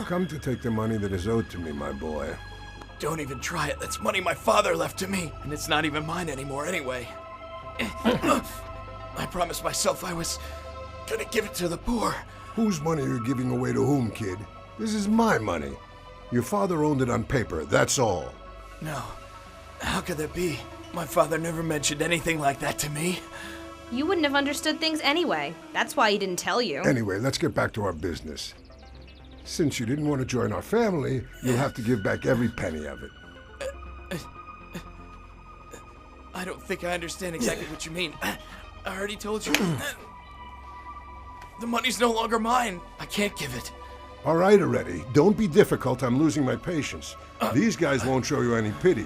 I've come to take the money that is owed to me, my boy. Don't even try it. That's money my father left to me, and it's not even mine anymore anyway. I promised myself I was gonna give it to the poor. Whose money are you giving away to whom, kid? This is my money. Your father owned it on paper, that's all. No. How could that be? My father never mentioned anything like that to me. You wouldn't have understood things anyway. That's why he didn't tell you. Anyway, let's get back to our business. Since you didn't want to join our family, you'll have to give back every penny of it. I don't think I understand exactly what you mean. I already told you. The money's no longer mine. I can't give it. All right already. Don't be difficult. I'm losing my patience. These guys won't show you any pity.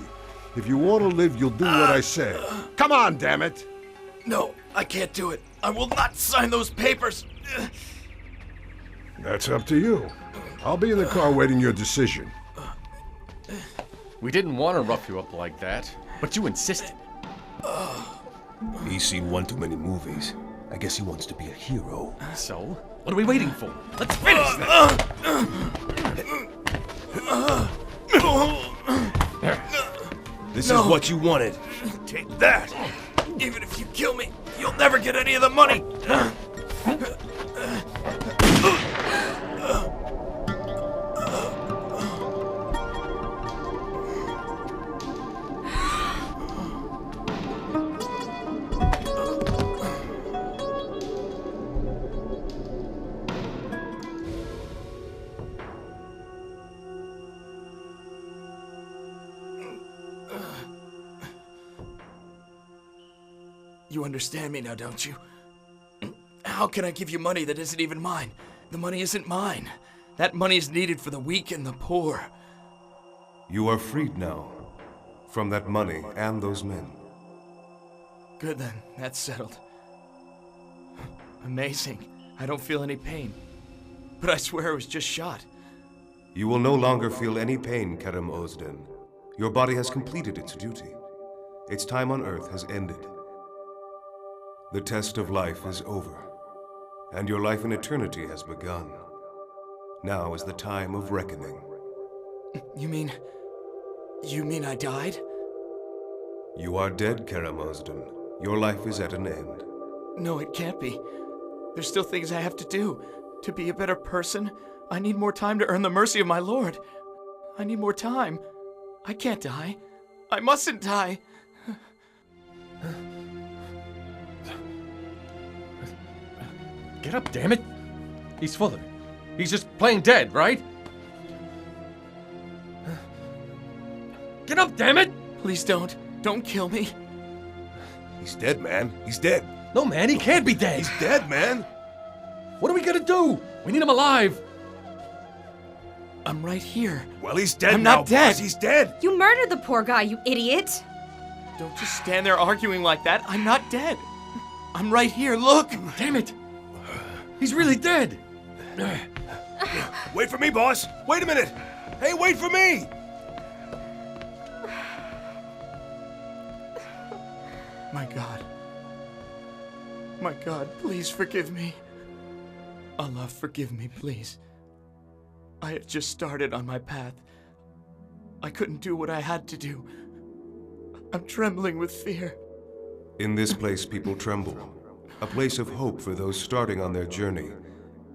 If you want to live, you'll do what I say. Come on, damn it! No, I can't do it. I will not sign those papers. That's up to you. I'll be in the car waiting your decision. We didn't want to rough you up like that, but you insisted. He's seen one too many movies. I guess he wants to be a hero. So, what are we waiting for? Let's finish this! This is what you wanted. Take that. Even if you kill me, you'll never get any of the money. You understand me now, don't you? How can I give you money that isn't even mine? The money isn't mine. That money is needed for the weak and the poor. You are freed now from that money and those men. Good then, that's settled. Amazing. I don't feel any pain. But I swear I was just shot. You will no longer feel any pain, Kerem Ozden. Your body has completed its duty. Its time on Earth has ended. The test of life is over, and your life in eternity has begun. Now is the time of reckoning. You mean I died? You are dead, Kerem Ozden. Your life is at an end. No, it can't be. There's still things I have to do. To be a better person, I need more time to earn the mercy of my Lord. I need more time. I can't die. I mustn't die. Get up, damn it! He's full of it. He's just plain dead, right? Get up, damn it! Please don't. Don't kill me. He's dead, man. He's dead. No, man, he can't be dead. He's dead, man. What are we gonna do? We need him alive. I'm right here. Well, he's dead I'm now, not dead. boss. He's dead. You murdered the poor guy, you idiot! Don't just stand there arguing like that. I'm not dead. I'm right here. Look. Damn it! He's really dead. Wait for me, boss. Wait a minute. Hey, wait for me. My God. My God, please forgive me. Allah, forgive me, please. I had just started on my path. I couldn't do what I had to do. I'm trembling with fear. In this place, people tremble. A place of hope for those starting on their journey,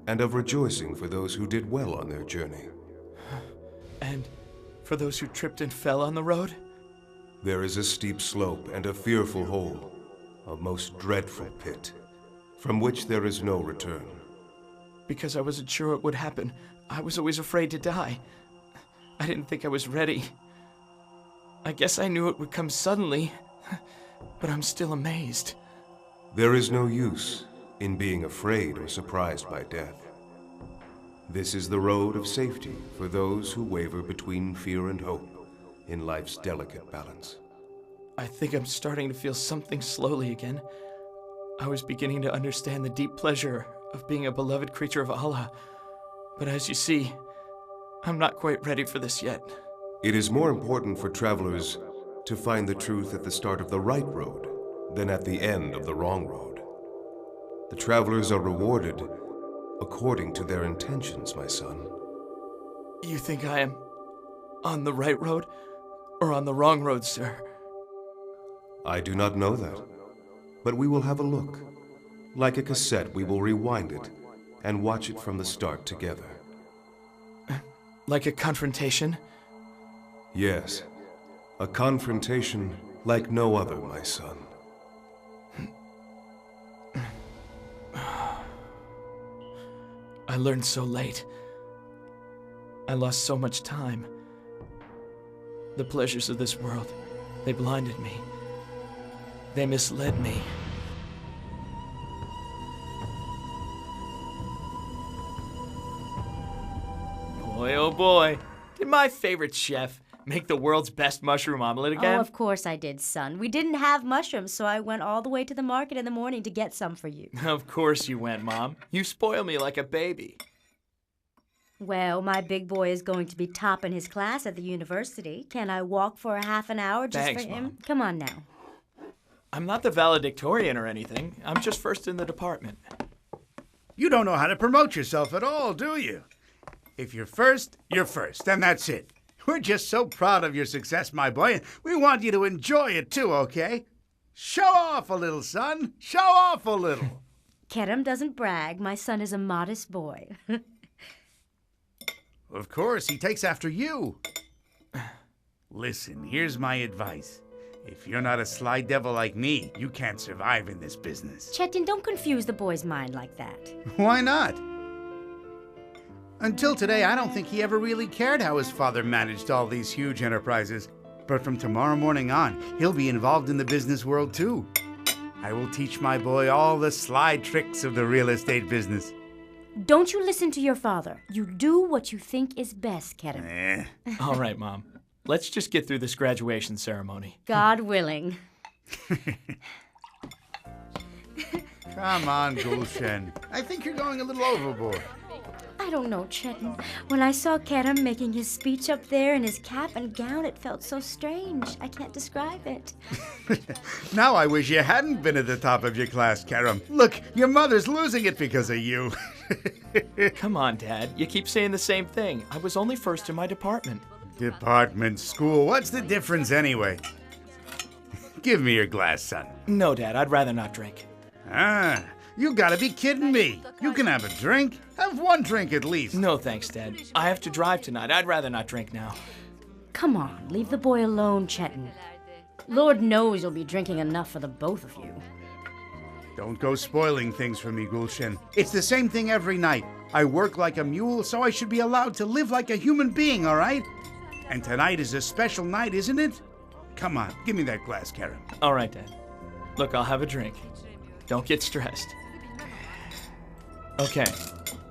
and of rejoicing for those who did well on their journey. And for those who tripped and fell on the road? There is a steep slope and a fearful hole, a most dreadful pit, from which there is no return. Because I wasn't sure what would happen. I was always afraid to die. I didn't think I was ready. I guess I knew it would come suddenly, but I'm still amazed. There is no use in being afraid or surprised by death. This is the road of safety for those who waver between fear and hope in life's delicate balance. I think I'm starting to feel something slowly again. I was beginning to understand the deep pleasure of being a beloved creature of Allah. But as you see, I'm not quite ready for this yet. It is more important for travelers to find the truth at the start of the right road than at the end of the wrong road. The travelers are rewarded according to their intentions, my son. You think I am on the right road or on the wrong road, sir? I do not know that, but we will have a look. Like a cassette, we will rewind it and watch it from the start together. Like a confrontation? Yes, a confrontation like no other, my son. I learned so late. I lost so much time. The pleasures of this world, they blinded me. They misled me. Boy, oh boy, did my favorite chef make the world's best mushroom omelet again? Oh, of course I did, son. We didn't have mushrooms, so I went all the way to the market in the morning to get some for you. Of course you went, Mom. You spoil me like a baby. Well, my big boy is going to be topping his class at the university. Can I walk for a half an hour just Thanks, for him? Mom. Come on now. I'm not the valedictorian or anything. I'm just first in the department. You don't know how to promote yourself at all, do you? If you're first, and that's it. We're just so proud of your success, my boy, and we want you to enjoy it too, okay? Show off a little, son. Show off a little. Kerem doesn't brag. My son is a modest boy. Of course, he takes after you. Listen, here's my advice. If you're not a sly devil like me, you can't survive in this business. Chetin, don't confuse the boy's mind like that. Why not? Until today, I don't think he ever really cared how his father managed all these huge enterprises. But from tomorrow morning on, he'll be involved in the business world too. I will teach my boy all the sly tricks of the real estate business. Don't you listen to your father. You do what you think is best, Kerem. All right, Mom. Let's just get through this graduation ceremony. God willing. Come on, Gulshen. I think you're going a little overboard. I don't know, Chetin. When I saw Kerem making his speech up there in his cap and gown, it felt so strange. I can't describe it. Now I wish you hadn't been at the top of your class, Kerem. Look, your mother's losing it because of you. Come on, Dad. You keep saying the same thing. I was only first in my department. Department, school, what's the difference anyway? Give me your glass, son. No, Dad, I'd rather not drink. Ah, you gotta be kidding me. You can have a drink. Have one drink at least. No, thanks, Dad. I have to drive tonight. I'd rather not drink now. Come on, leave the boy alone, Chetin. Lord knows you'll be drinking enough for the both of you. Don't go spoiling things for me, Gulshen. It's the same thing every night. I work like a mule, so I should be allowed to live like a human being, all right? And tonight is a special night, isn't it? Come on, give me that glass, Kerem. All right, Dad. Look, I'll have a drink. Don't get stressed. Okay,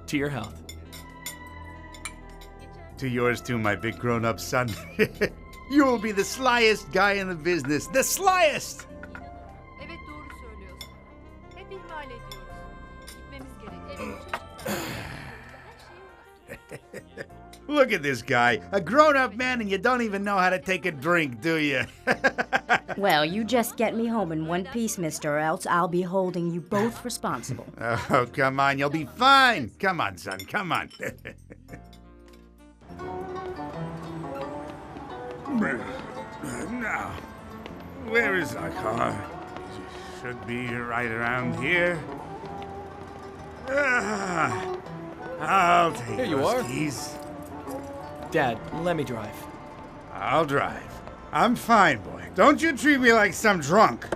to your health. To yours too, my big grown-up son. You'll be the slyest guy in the business. The slyest! Evet, doğru söylüyorsun. Hep ihmal ediyoruz. Gitmemiz gerek. Look at this guy. A grown-up man and you don't even know how to take a drink, do you? Well, you just get me home in one piece, mister, or else I'll be holding you both responsible. Oh, come on. You'll be fine. Come on, son. Come on. Now, where is our car? Should be right around here. I'll take Here you those are. keys. Dad, let me drive. I'll drive. I'm fine, boy. Don't you treat me like some drunk.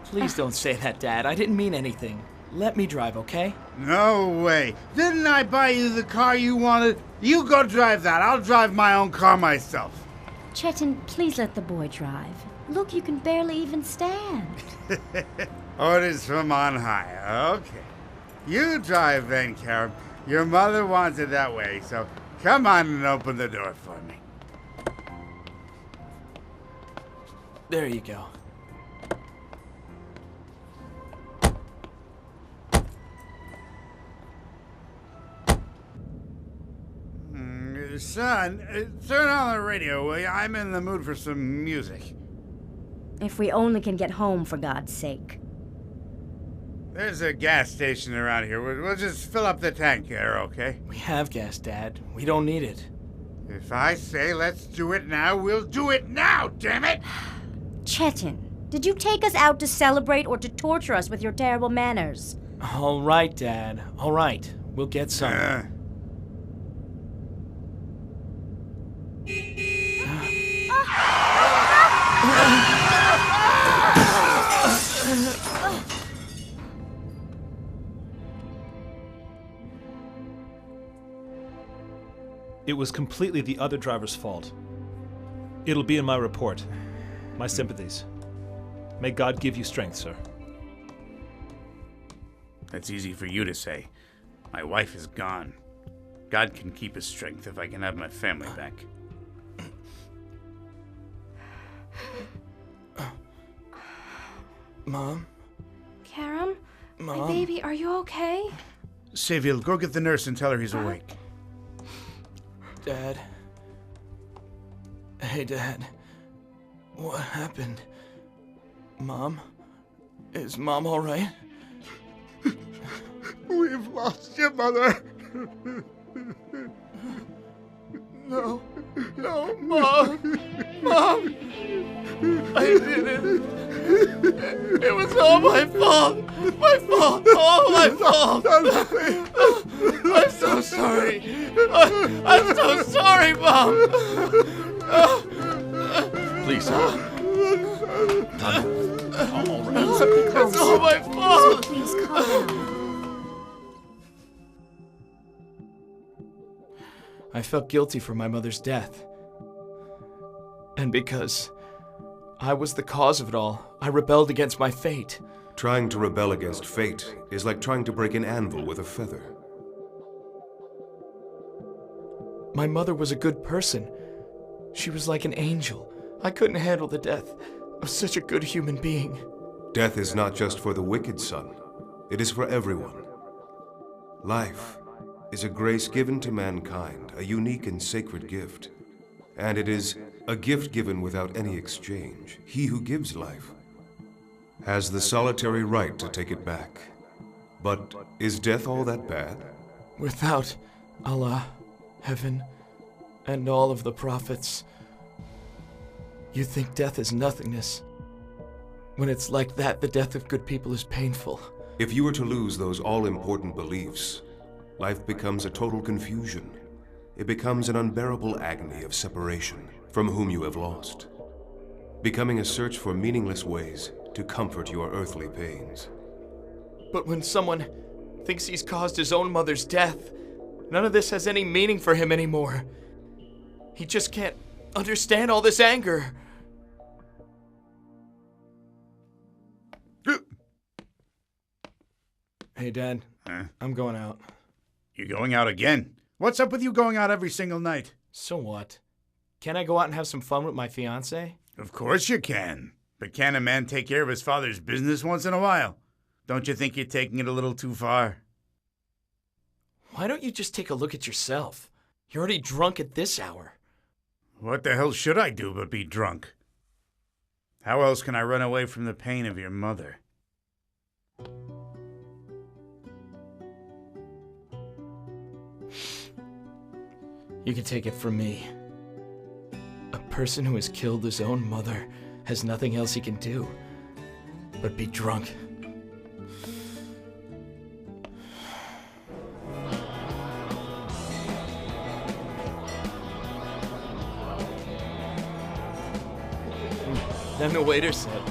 Please don't say that, Dad. I didn't mean anything. Let me drive, okay? No way. Didn't I buy you the car you wanted? You go drive that. I'll drive my own car myself. Chetin, please let the boy drive. Look, you can barely even stand. Orders from on high. Okay. You drive then, Kerem. Your mother wants it that way, so come on and open the door for me. There you go. Son, turn on the radio, will you? I'm in the mood for some music. If we only can get home, for God's sake. There's a gas station around here. We'll just fill up the tank there, okay? We have gas, Dad. We don't need it. If I say let's do it now, we'll do it now, damn it! Chetan, did you take us out to celebrate or to torture us with your terrible manners? All right, Dad. All right. We'll get some. It was completely the other driver's fault. It'll be in my report. My sympathies. May God give you strength, sir. That's easy for you to say. My wife is gone. God can keep his strength if I can have my family back. Mom? Karam? Mom? My baby, are you okay? Seville, go get the nurse and tell her he's awake. Dad? Hey, Dad. What happened? Mom? Is Mom all right? We've lost your mother. No. No, Mom. Mom. I didn't. It was all my fault. My fault. All my fault. I'm so sorry. I'm so sorry, Mom. Please. All right. It's all my fault. Please calm down. I felt guilty for my mother's death. And because I was the cause of it all, I rebelled against my fate. Trying to rebel against fate is like trying to break an anvil with a feather. My mother was a good person. She was like an angel. I couldn't handle the death of such a good human being. Death is not just for the wicked, son. It is for everyone. Life is a grace given to mankind, a unique and sacred gift. And it is a gift given without any exchange. He who gives life has the solitary right to take it back. But is death all that bad? Without Allah, heaven, and all of the prophets, you think death is nothingness. When it's like that, the death of good people is painful. If you were to lose those all-important beliefs, life becomes a total confusion. It becomes an unbearable agony of separation from whom you have lost, becoming a search for meaningless ways to comfort your earthly pains. But when someone thinks he's caused his own mother's death, none of this has any meaning for him anymore. He just can't understand all this anger. Hey, Dad. Huh? I'm going out. You going out again? What's up with you going out every single night? So what? Can't I go out and have some fun with my fiancée? Of course you can. But can a man take care of his father's business once in a while? Don't you think you're taking it a little too far? Why don't you just take a look at yourself? You're already drunk at this hour. What the hell should I do but be drunk? How else can I run away from the pain of your mother? You can take it from me. A person who has killed his own mother has nothing else he can do but be drunk. Then the waiter said,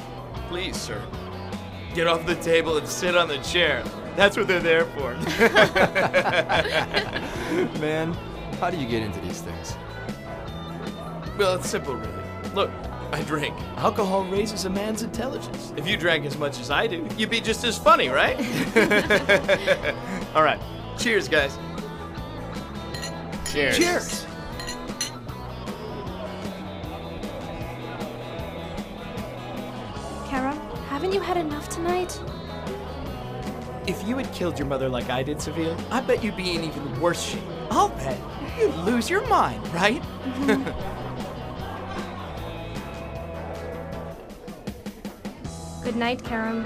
"Please, sir, get off the table and sit on the chair. That's what they're there for." Man, how do you get into these things? Well, it's simple, really. Look, I drink. Alcohol raises a man's intelligence. If you drank as much as I do, you'd be just as funny, right? All right. Cheers, guys. Cheers. Cheers. Kara, haven't you had enough tonight? If you had killed your mother like I did, Seville, I bet you'd be in even worse shape. I'll bet you'd lose your mind, right? Good night, Karam.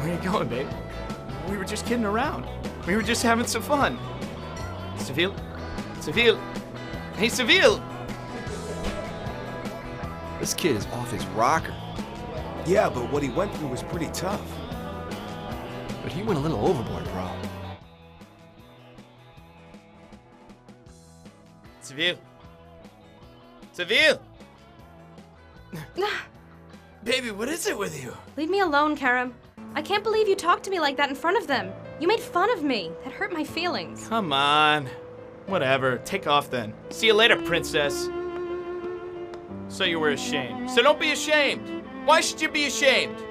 Where are you going, babe? We were just kidding around. We were just having some fun. Seville? Seville? Hey, Seville! This kid is off his rocker. Yeah, but what he went through was pretty tough. But he went a little overboard, bro. Seville? Seville? Baby, what is it with you? Leave me alone, Karam. I can't believe you talked to me like that in front of them. You made fun of me. That hurt my feelings. Come on. Whatever. Take off then. See you later, princess. So you were ashamed. So don't be ashamed. Why should you be ashamed?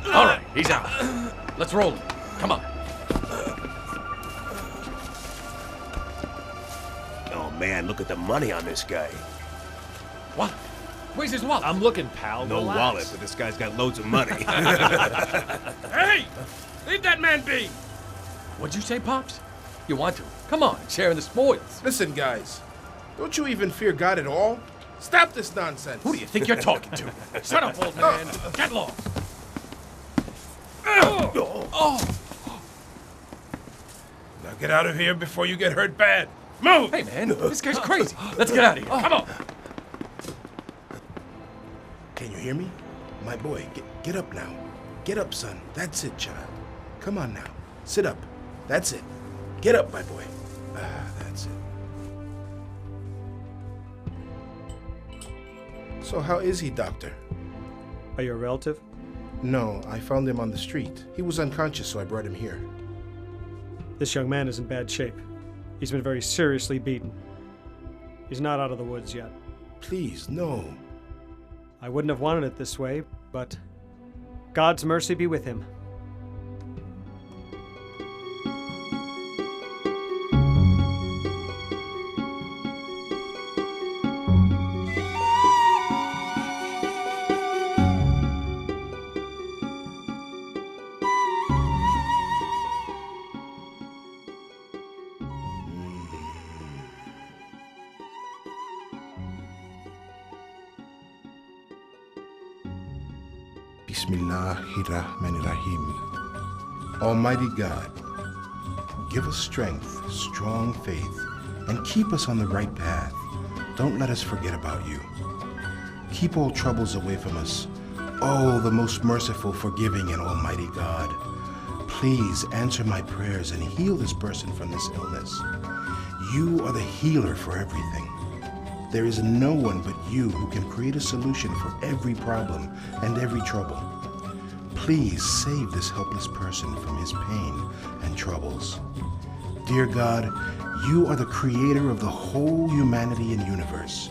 All right, he's out. Let's roll him. Come on. Oh man, look at the money on this guy. What? Where's his wallet? I'm looking, pal. No Relax. wallet, but this guy's got loads of money. Hey! Leave that man be! What'd you say, Pops? You want to? Come on, sharing the spoils. Listen, guys. Don't you even fear God at all? Stop this nonsense. Who do you think you're talking to? Shut up, old man. Get lost. Now get out of here before you get hurt bad. Move! Hey, man, this guy's crazy. Let's get out of here. Come on. Can you hear me? My boy, get up now. Get up, son. That's it, child. Come on now. Sit up. That's it. Get up, my boy. That's it. So how is he, doctor? Are you a relative? No, I found him on the street. He was unconscious, so I brought him here. This young man is in bad shape. He's been very seriously beaten. He's not out of the woods yet. Please, no. I wouldn't have wanted it this way, but God's mercy be with him. Bismillahirrahmanirrahim. Almighty God, give us strength, strong faith, and keep us on the right path. Don't let us forget about you. Keep all troubles away from us. Oh, the most merciful, forgiving, and almighty God. Please answer my prayers and heal this person from this illness. You are the healer for everything. There is no one but you who can create a solution for every problem and every trouble. Please save this helpless person from his pain and troubles. Dear God, you are the creator of the whole humanity and universe.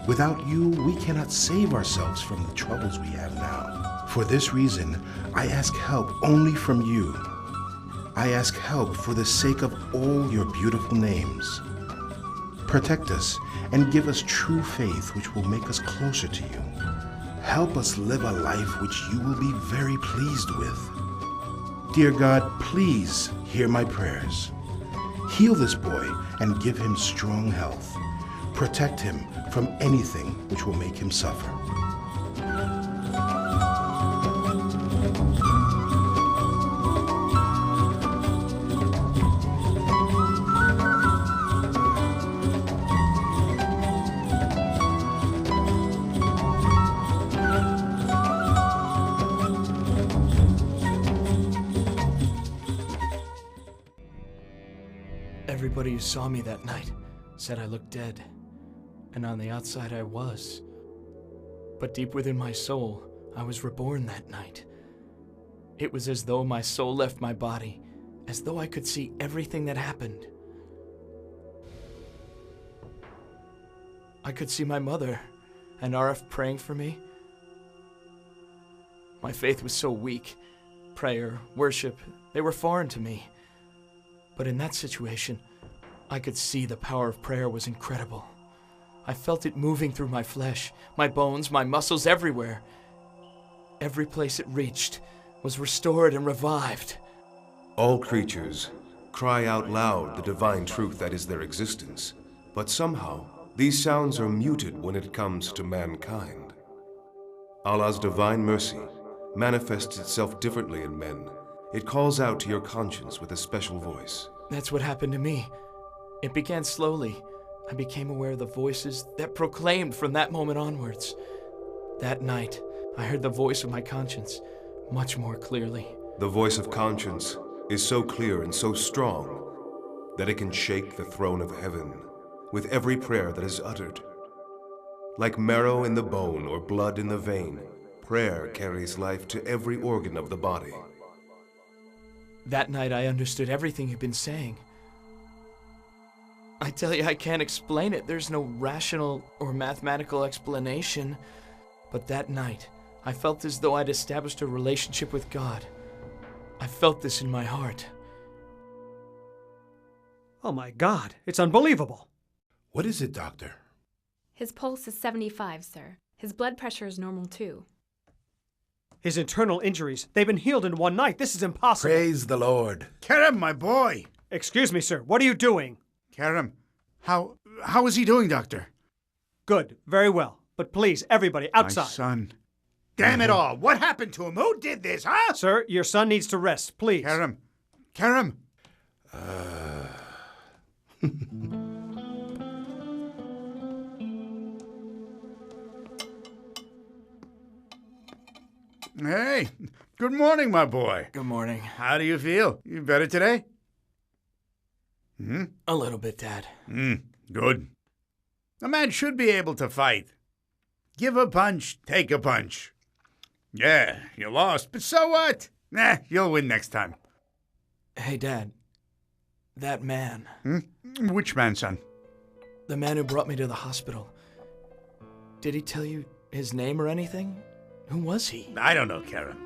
Without you, we cannot save ourselves from the troubles we have now. For this reason, I ask help only from you. I ask help for the sake of all your beautiful names. Protect us and give us true faith which will make us closer to you. Help us live a life which you will be very pleased with. Dear God, please hear my prayers. Heal this boy and give him strong health. Protect him from anything which will make him suffer. Everybody who saw me that night said I looked dead, and on the outside I was. But deep within my soul, I was reborn that night. It was as though my soul left my body, as though I could see everything that happened. I could see my mother and Arif praying for me. My faith was so weak. Prayer, worship, they were foreign to me. But in that situation, I could see the power of prayer was incredible. I felt it moving through my flesh, my bones, my muscles, everywhere. Every place it reached was restored and revived. All creatures cry out loud the divine truth that is their existence, but somehow these sounds are muted when it comes to mankind. Allah's divine mercy manifests itself differently in men. It calls out to your conscience with a special voice. That's what happened to me. It began slowly. I became aware of the voices that proclaimed from that moment onwards. That night, I heard the voice of my conscience much more clearly. The voice of conscience is so clear and so strong that it can shake the throne of heaven with every prayer that is uttered. Like marrow in the bone or blood in the vein, prayer carries life to every organ of the body. That night I understood everything you've been saying. I tell you, I can't explain it. There's no rational or mathematical explanation. But that night, I felt as though I'd established a relationship with God. I felt this in my heart. Oh my God, it's unbelievable. What is it, Doctor? His pulse is 75, sir. His blood pressure is normal, too. His internal injuries, they've been healed in one night. This is impossible. Praise the Lord. Kerem, my boy. Excuse me, sir. What are you doing? Kerem, how is he doing, Doctor? Good. Very well. But please, everybody, outside. My son. Damn it all. What happened to him? Who did this, huh? Sir, your son needs to rest, please. Kerem. Hey, good morning, my boy. Good morning. How do you feel? You better today? A little bit, Dad. Good. A man should be able to fight. Give a punch, take a punch. Yeah, you lost, but so what? Nah, you'll win next time. Hey, Dad. That man. Which man, son? The man who brought me to the hospital. Did he tell you his name or anything? Who was he? I don't know, Karen.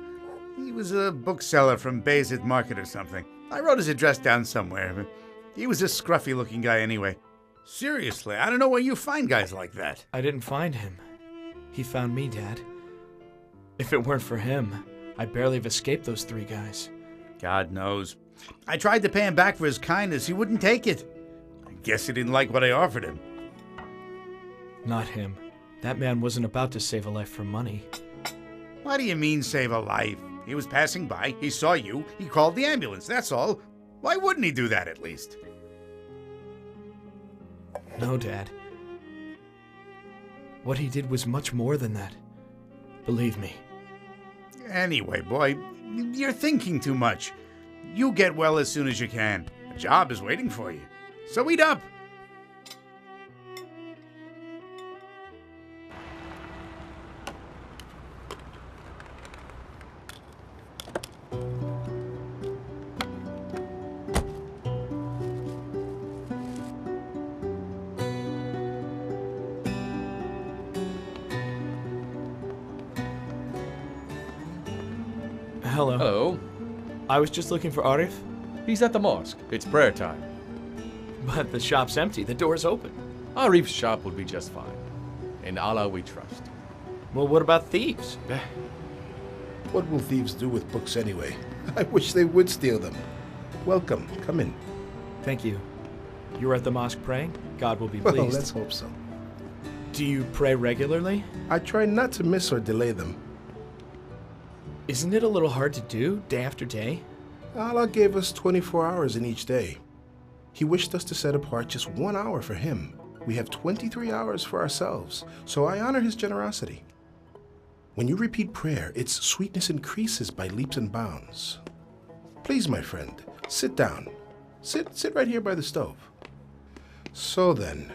He was a bookseller from Bayzit Market or something. I wrote his address down somewhere, but he was a scruffy-looking guy anyway. Seriously, I don't know where you find guys like that. I didn't find him. He found me, Dad. If it weren't for him, I'd barely have escaped those three guys. God knows. I tried to pay him back for his kindness. He wouldn't take it. I guess he didn't like what I offered him. Not him. That man wasn't about to save a life for money. What do you mean, save a life? He was passing by, he saw you, he called the ambulance, that's all. Why wouldn't he do that, at least? No, Dad. What he did was much more than that. Believe me. Anyway, boy, you're thinking too much. You get well as soon as you can. A job is waiting for you. So eat up. Hello. Hello. I was just looking for Arif. He's at the mosque. It's prayer time. But the shop's empty. The door's open. Arif's shop will be just fine. In Allah we trust. Well, what about thieves? What will thieves do with books anyway? I wish they would steal them. Welcome. Come in. Thank you. You were at the mosque praying? God will be Well, pleased. let's hope so. Do you pray regularly? I try not to miss or delay them. Isn't it a little hard to do, day after day? Allah gave us 24 hours in each day. He wished us to set apart just 1 hour for Him. We have 23 hours for ourselves, so I honor His generosity. When you repeat prayer, its sweetness increases by leaps and bounds. Please, my friend, sit down. Sit right here by the stove. So then,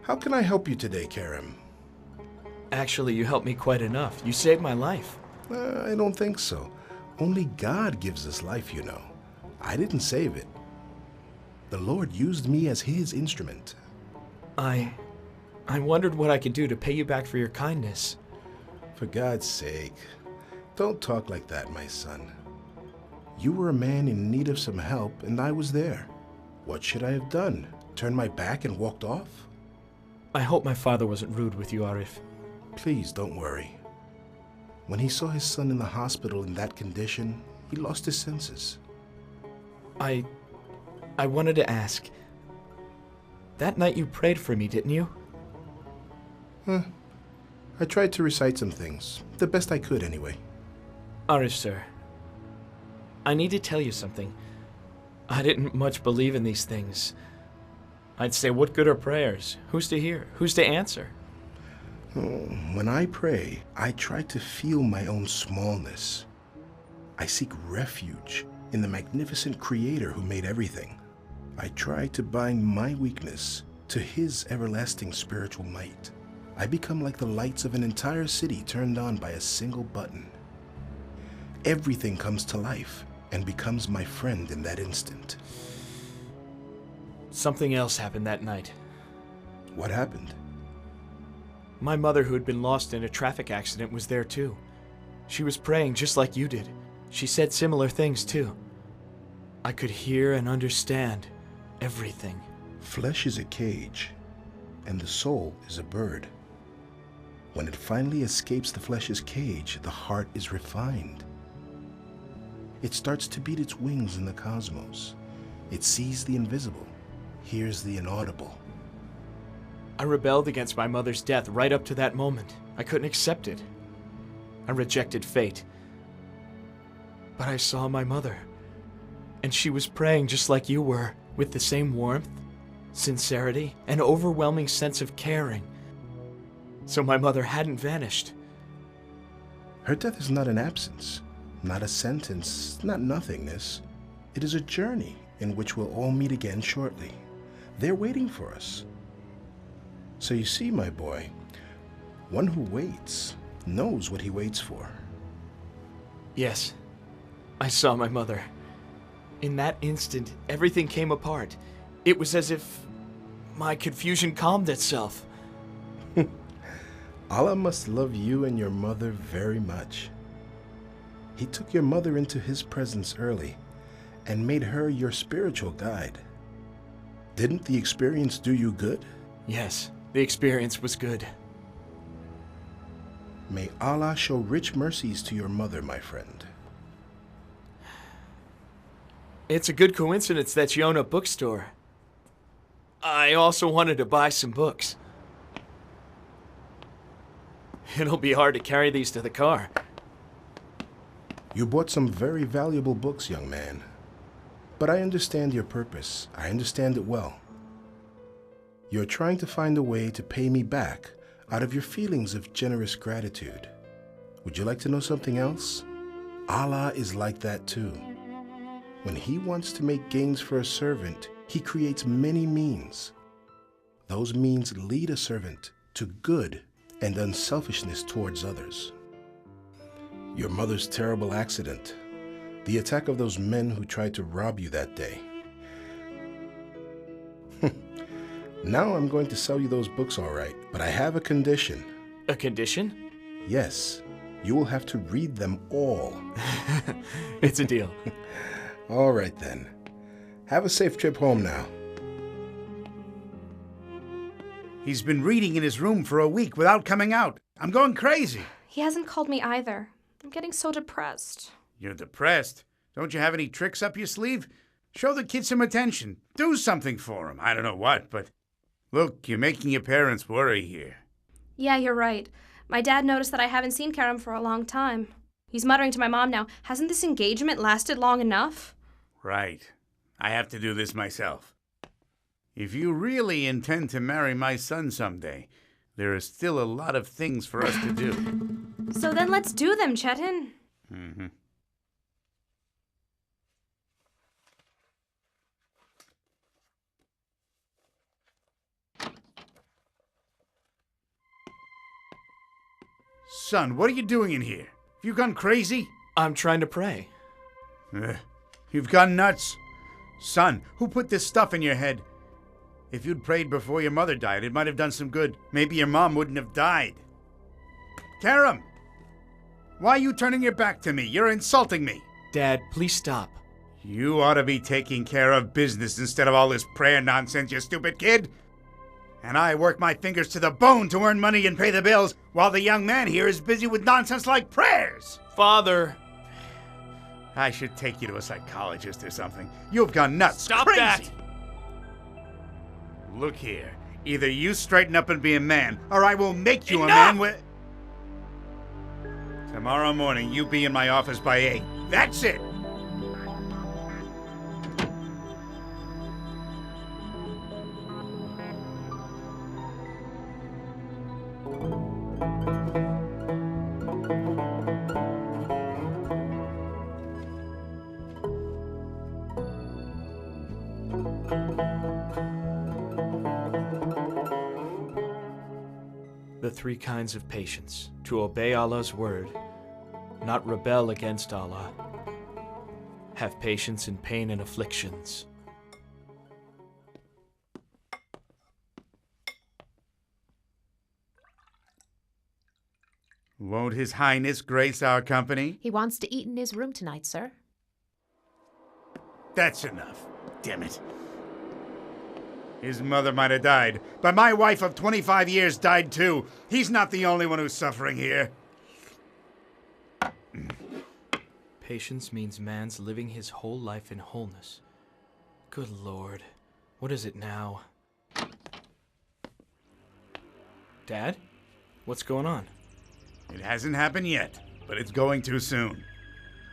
how can I help you today, Kerem? Actually, you helped me quite enough. You saved my life. I don't think so. Only God gives us life, you know. I didn't save it. The Lord used me as His instrument. I wondered what I could do to pay you back for your kindness. For God's sake, don't talk like that, my son. You were a man in need of some help, and I was there. What should I have done? Turned my back and walked off? I hope my father wasn't rude with you, Arif. Please don't worry. When he saw his son in the hospital in that condition, he lost his senses. I wanted to ask. That night you prayed for me, didn't you? I tried to recite some things. The best I could, anyway. Arif, sir. I need to tell you something. I didn't much believe in these things. I'd say, what good are prayers? Who's to hear? Who's to answer? When I pray, I try to feel my own smallness. I seek refuge in the magnificent Creator who made everything. I try to bind my weakness to His everlasting spiritual might. I become like the lights of an entire city turned on by a single button. Everything comes to life and becomes my friend in that instant. Something else happened that night. What happened? My mother, who had been lost in a traffic accident, was there too. She was praying just like you did. She said similar things too. I could hear and understand everything. Flesh is a cage, and the soul is a bird. When it finally escapes the flesh's cage, the heart is refined. It starts to beat its wings in the cosmos. It sees the invisible, hears the inaudible. I rebelled against my mother's death right up to that moment. I couldn't accept it. I rejected fate. But I saw my mother, and she was praying just like you were, with the same warmth, sincerity, and overwhelming sense of caring. So my mother hadn't vanished. Her death is not an absence, not a sentence, not nothingness. It is a journey in which we'll all meet again shortly. They're waiting for us. So you see, my boy, one who waits knows what he waits for. Yes, I saw my mother. In that instant, everything came apart. It was as if my confusion calmed itself. Allah must love you and your mother very much. He took your mother into His presence early and made her your spiritual guide. Didn't the experience do you good? Yes, the experience was good. May Allah show rich mercies to your mother, my friend. It's a good coincidence that you own a bookstore. I also wanted to buy some books. It'll be hard to carry these to the car. You bought some very valuable books, young man. But I understand your purpose. I understand it well. You're trying to find a way to pay me back out of your feelings of generous gratitude. Would you like to know something else? Allah is like that too. When He wants to make gains for a servant, He creates many means. Those means lead a servant to good and unselfishness towards others. Your mother's terrible accident, the attack of those men who tried to rob you that day. Now I'm going to sell you those books, all right, but I have a condition. A condition? Yes, you will have to read them all. It's a deal. All right then. Have a safe trip home now. He's been reading in his room for a week without coming out. I'm going crazy. He hasn't called me either. I'm getting so depressed. You're depressed? Don't you have any tricks up your sleeve? Show the kid some attention. Do something for him. I don't know what, but... Look, you're making your parents worry here. Yeah, you're right. My dad noticed that I haven't seen Karam for a long time. He's muttering to my mom now, hasn't this engagement lasted long enough? Right. I have to do this myself. If you really intend to marry my son someday, there is still a lot of things for us to do. So then let's do them, Chetan. Mm-hmm. Son, what are you doing in here? Have you gone crazy? I'm trying to pray. You've gone nuts. Son, who put this stuff in your head? If you'd prayed before your mother died, it might have done some good. Maybe your mom wouldn't have died. Karam! Why are you turning your back to me? You're insulting me. Dad, please stop. You ought to be taking care of business instead of all this prayer nonsense, you stupid kid. And I work my fingers to the bone to earn money and pay the bills, while the young man here is busy with nonsense like prayers. Father! I should take you to a psychologist or something. You've gone nuts. Stop crazy. that! Look here. Either you straighten up and be a man, or I will make you Enough! a man with... Tomorrow morning, you be in my office by 8. That's it! The 3 kinds of patience: to obey Allah's word, not rebel against Allah, have patience in pain and afflictions. Won't His Highness grace our company? He wants to eat in his room tonight, sir. That's enough. Damn it. His mother might have died, but my wife of 25 years died too. He's not the only one who's suffering here. Patience means man's living his whole life in wholeness. Good Lord, what is it now? Dad? What's going on? It hasn't happened yet, but it's going to soon.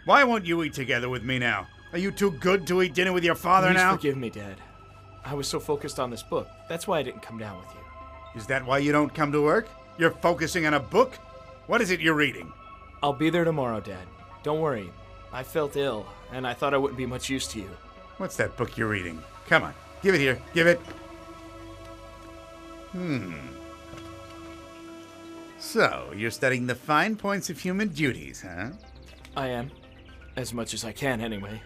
Why won't you eat together with me now? Are you too good to eat dinner with your father Please now? forgive me, Dad. I was so focused on this book. That's why I didn't come down with you. Is that why you don't come to work? You're focusing on a book? What is it you're reading? I'll be there tomorrow, Dad. Don't worry. I felt ill, and I thought I wouldn't be much use to you. What's that book you're reading? Come on, give it here. Give it. So, you're studying the fine points of human duties, huh? I am. As much as I can, anyway.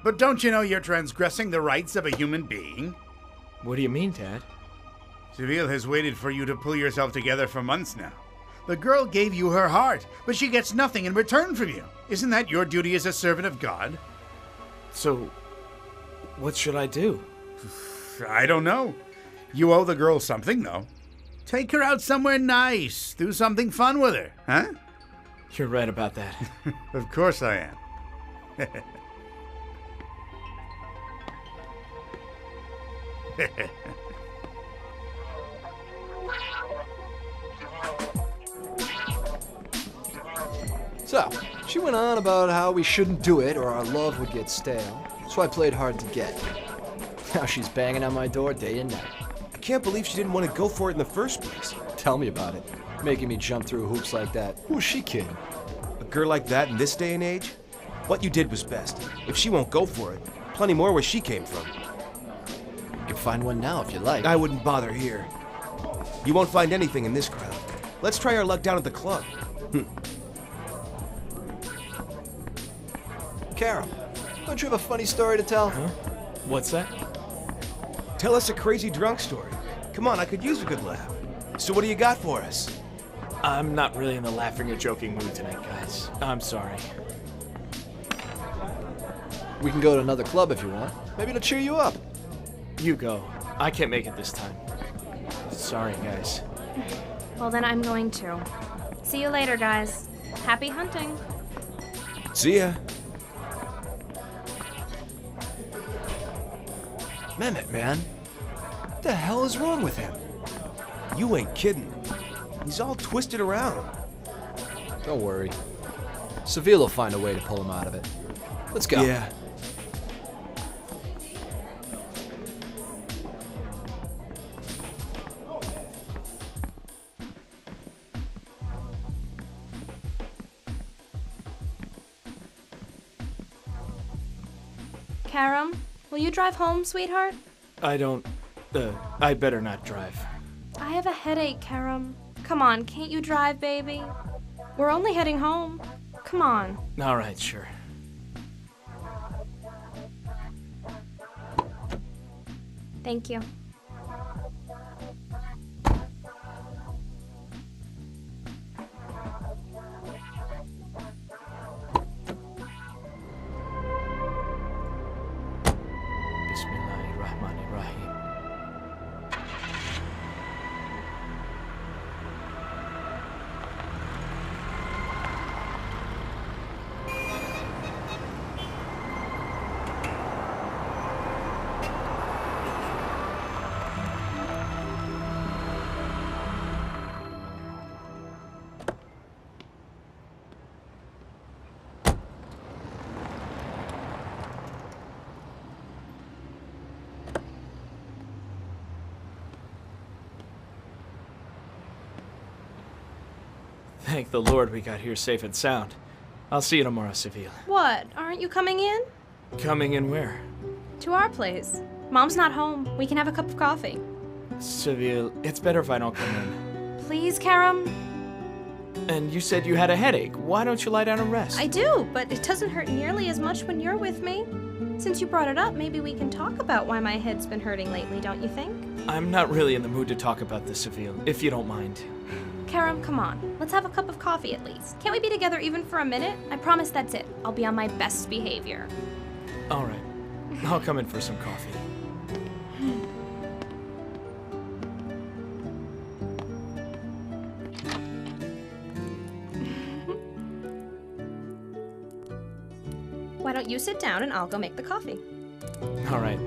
But don't you know you're transgressing the rights of a human being? What do you mean, Dad? Seville has waited for you to pull yourself together for months now. The girl gave you her heart, but she gets nothing in return from you. Isn't that your duty as a servant of God? So, what should I do? I don't know. You owe the girl something, though. Take her out somewhere nice. Do something fun with her, huh? You're right about that. Of course I am. So, she went on about how we shouldn't do it or our love would get stale, so I played hard to get. Now she's banging on my door day and night. I can't believe she didn't want to go for it in the first place. Tell me about it. Making me jump through hoops like that. Who's she kidding? A girl like that in this day and age? What you did was best. If she won't go for it, plenty more where she came from. You can find one now if you like. I wouldn't bother here. You won't find anything in this crowd. Let's try our luck down at the club. Carol, don't you have a funny story to tell? Huh? What's that? Tell us a crazy drunk story. Come on, I could use a good laugh. So what do you got for us? I'm not really in the laughing or joking mood tonight, guys. I'm sorry. We can go to another club if you want. Maybe it'll cheer you up. You go. I can't make it this time. Sorry, guys. Well, then I'm going to. See you later, guys. Happy hunting. See ya. Mehmet, man. What the hell is wrong with him? You ain't kidding. He's all twisted around. Don't worry. Seville will find a way to pull him out of it. Let's go. Yeah. Karam, will you drive home, sweetheart? I better not drive. I have a headache, Karam. Come on, can't you drive, baby? We're only heading home. Come on. All right, sure. Thank you. Thank the Lord we got here safe and sound. I'll see you tomorrow, Seville. What? Aren't you coming in? Coming in where? To our place. Mom's not home. We can have a cup of coffee. Seville, it's better if I don't come in. Please, Karam? And you said you had a headache. Why don't you lie down and rest? I do, but it doesn't hurt nearly as much when you're with me. Since you brought it up, maybe we can talk about why my head's been hurting lately, don't you think? I'm not really in the mood to talk about this, Seville, if you don't mind. Karam, come on. Let's have a cup of coffee at least. Can't we be together even for a minute? I promise that's it. I'll be on my best behavior. All right. I'll come in for some coffee. Why don't you sit down and I'll go make the coffee? All right.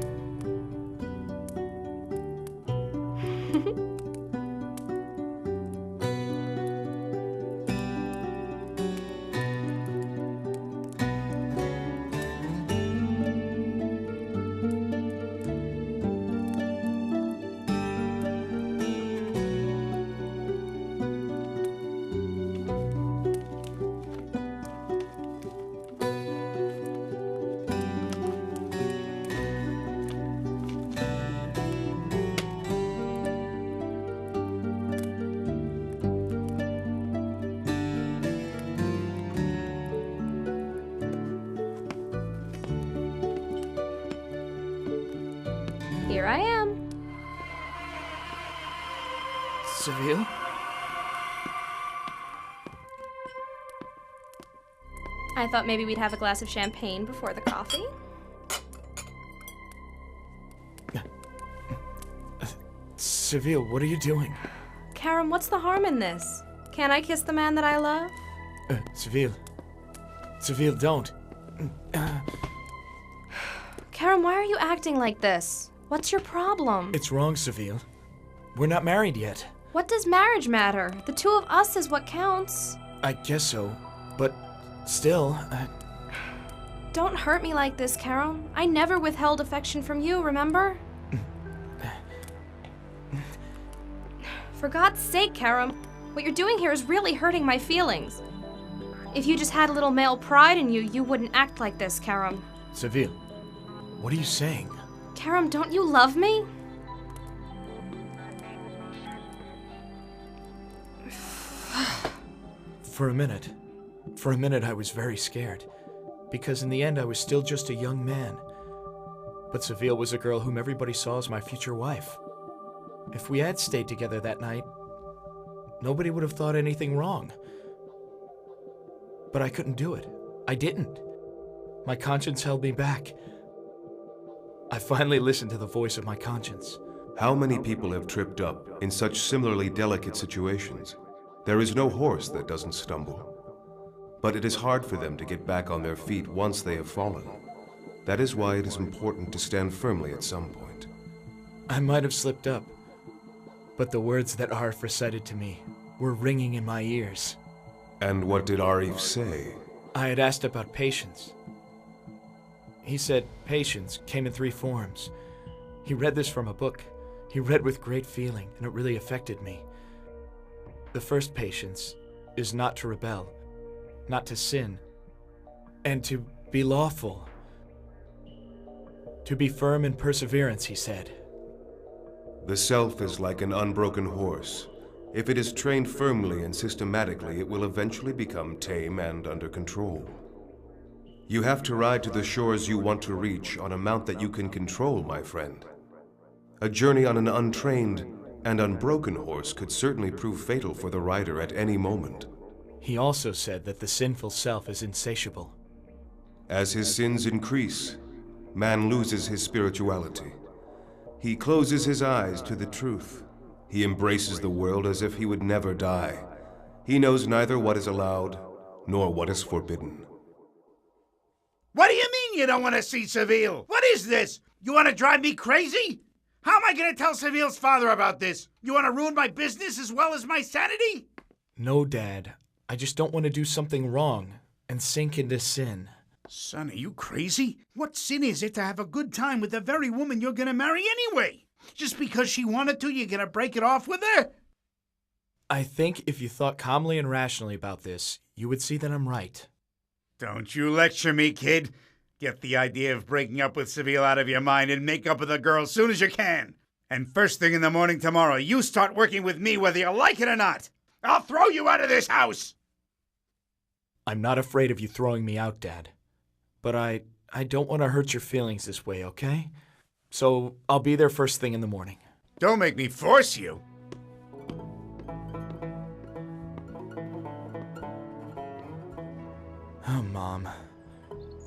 Here I am. Seville? I thought maybe we'd have a glass of champagne before the coffee. Seville, what are you doing? Karam, what's the harm in this? Can't I kiss the man that I love? Seville. Seville, don't. Karam, why are you acting like this? What's your problem? It's wrong, Seville. We're not married yet. What does marriage matter? The two of us is what counts. I guess so, but still, Don't hurt me like this, Karam. I never withheld affection from you, remember? For God's sake, Karam, what you're doing here is really hurting my feelings. If you just had a little male pride in you, you wouldn't act like this, Karam. Seville, what are you saying? Karam, don't you love me? For a minute I was very scared, because in the end I was still just a young man. But Seville was a girl whom everybody saw as my future wife. If we had stayed together that night, nobody would have thought anything wrong. But I couldn't do it. I didn't. My conscience held me back. I finally listened to the voice of my conscience. How many people have tripped up in such similarly delicate situations? There is no horse that doesn't stumble. But it is hard for them to get back on their feet once they have fallen. That is why it is important to stand firmly at some point. I might have slipped up, but the words that Arif recited to me were ringing in my ears. And what did Arif say? I had asked about patience. He said patience came in 3 forms. He read this from a book. He read with great feeling, and it really affected me. The first patience is not to rebel, not to sin, and to be lawful. To be firm in perseverance, he said. The self is like an unbroken horse. If it is trained firmly and systematically, it will eventually become tame and under control. You have to ride to the shores you want to reach on a mount that you can control, my friend. A journey on an untrained and unbroken horse could certainly prove fatal for the rider at any moment. He also said that the sinful self is insatiable. As his sins increase, man loses his spirituality. He closes his eyes to the truth. He embraces the world as if he would never die. He knows neither what is allowed nor what is forbidden. What do you mean you don't want to see Seville? What is this? You want to drive me crazy? How am I going to tell Seville's father about this? You want to ruin my business as well as my sanity? No, Dad. I just don't want to do something wrong and sink into sin. Son, are you crazy? What sin is it to have a good time with the very woman you're going to marry anyway? Just because she wanted to, you're going to break it off with her? I think if you thought calmly and rationally about this, you would see that I'm right. Don't you lecture me, kid. Get the idea of breaking up with Seville out of your mind and make up with the girl as soon as you can. And first thing in the morning tomorrow, you start working with me whether you like it or not. I'll throw you out of this house! I'm not afraid of you throwing me out, Dad. But I don't want to hurt your feelings this way, okay? So I'll be there first thing in the morning. Don't make me force you. Oh, Mom.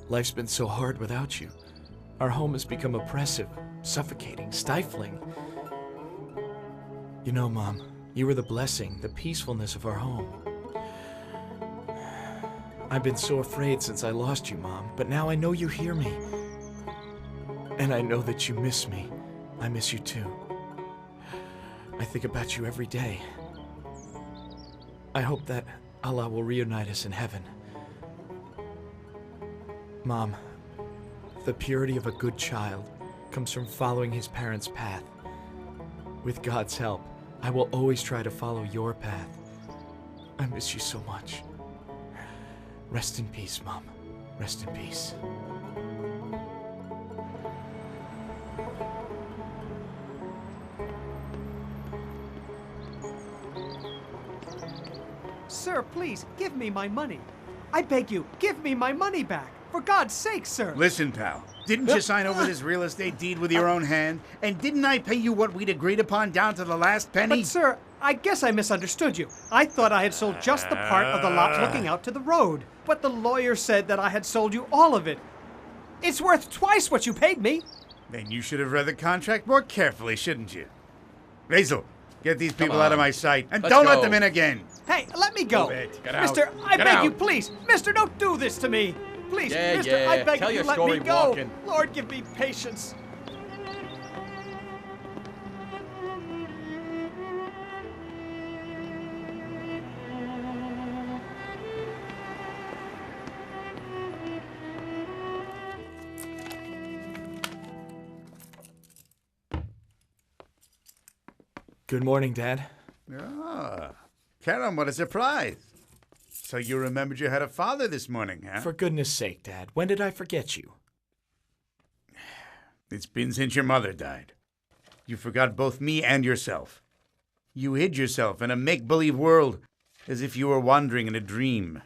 Life's been so hard without you. Our home has become oppressive, suffocating, stifling. You know, Mom, you were the blessing, the peacefulness of our home. I've been so afraid since I lost you, Mom, but now I know you hear me. And I know that you miss me. I miss you too. I think about you every day. I hope that Allah will reunite us in heaven. Mom, the purity of a good child comes from following his parents' path. With God's help, I will always try to follow your path. I miss you so much. Rest in peace, Mom. Rest in peace. Sir, please, give me my money. I beg you, give me my money back. For God's sake, sir! Listen, pal. Didn't you sign over this real estate deed with your own hand? And didn't I pay you what we'd agreed upon down to the last penny? But, sir, I guess I misunderstood you. I thought I had sold just the part of the lot looking out to the road. But the lawyer said that I had sold you all of it. It's worth twice what you paid me. Then you should have read the contract more carefully, shouldn't you? Basil, get these people out of my sight, and don't let them in again. Hey, let me go. Get out. Mister, I Get beg out. you, please. Mister, don't do this to me. Please, Yeah, mister, yeah. I beg Tell you, your let story me go. walking. Lord, give me patience. Good morning, Dad. Ah, Karam, what a surprise. So you remembered you had a father this morning, huh? For goodness sake, Dad, when did I forget you? It's been since your mother died. You forgot both me and yourself. You hid yourself in a make-believe world, as if you were wandering in a dream.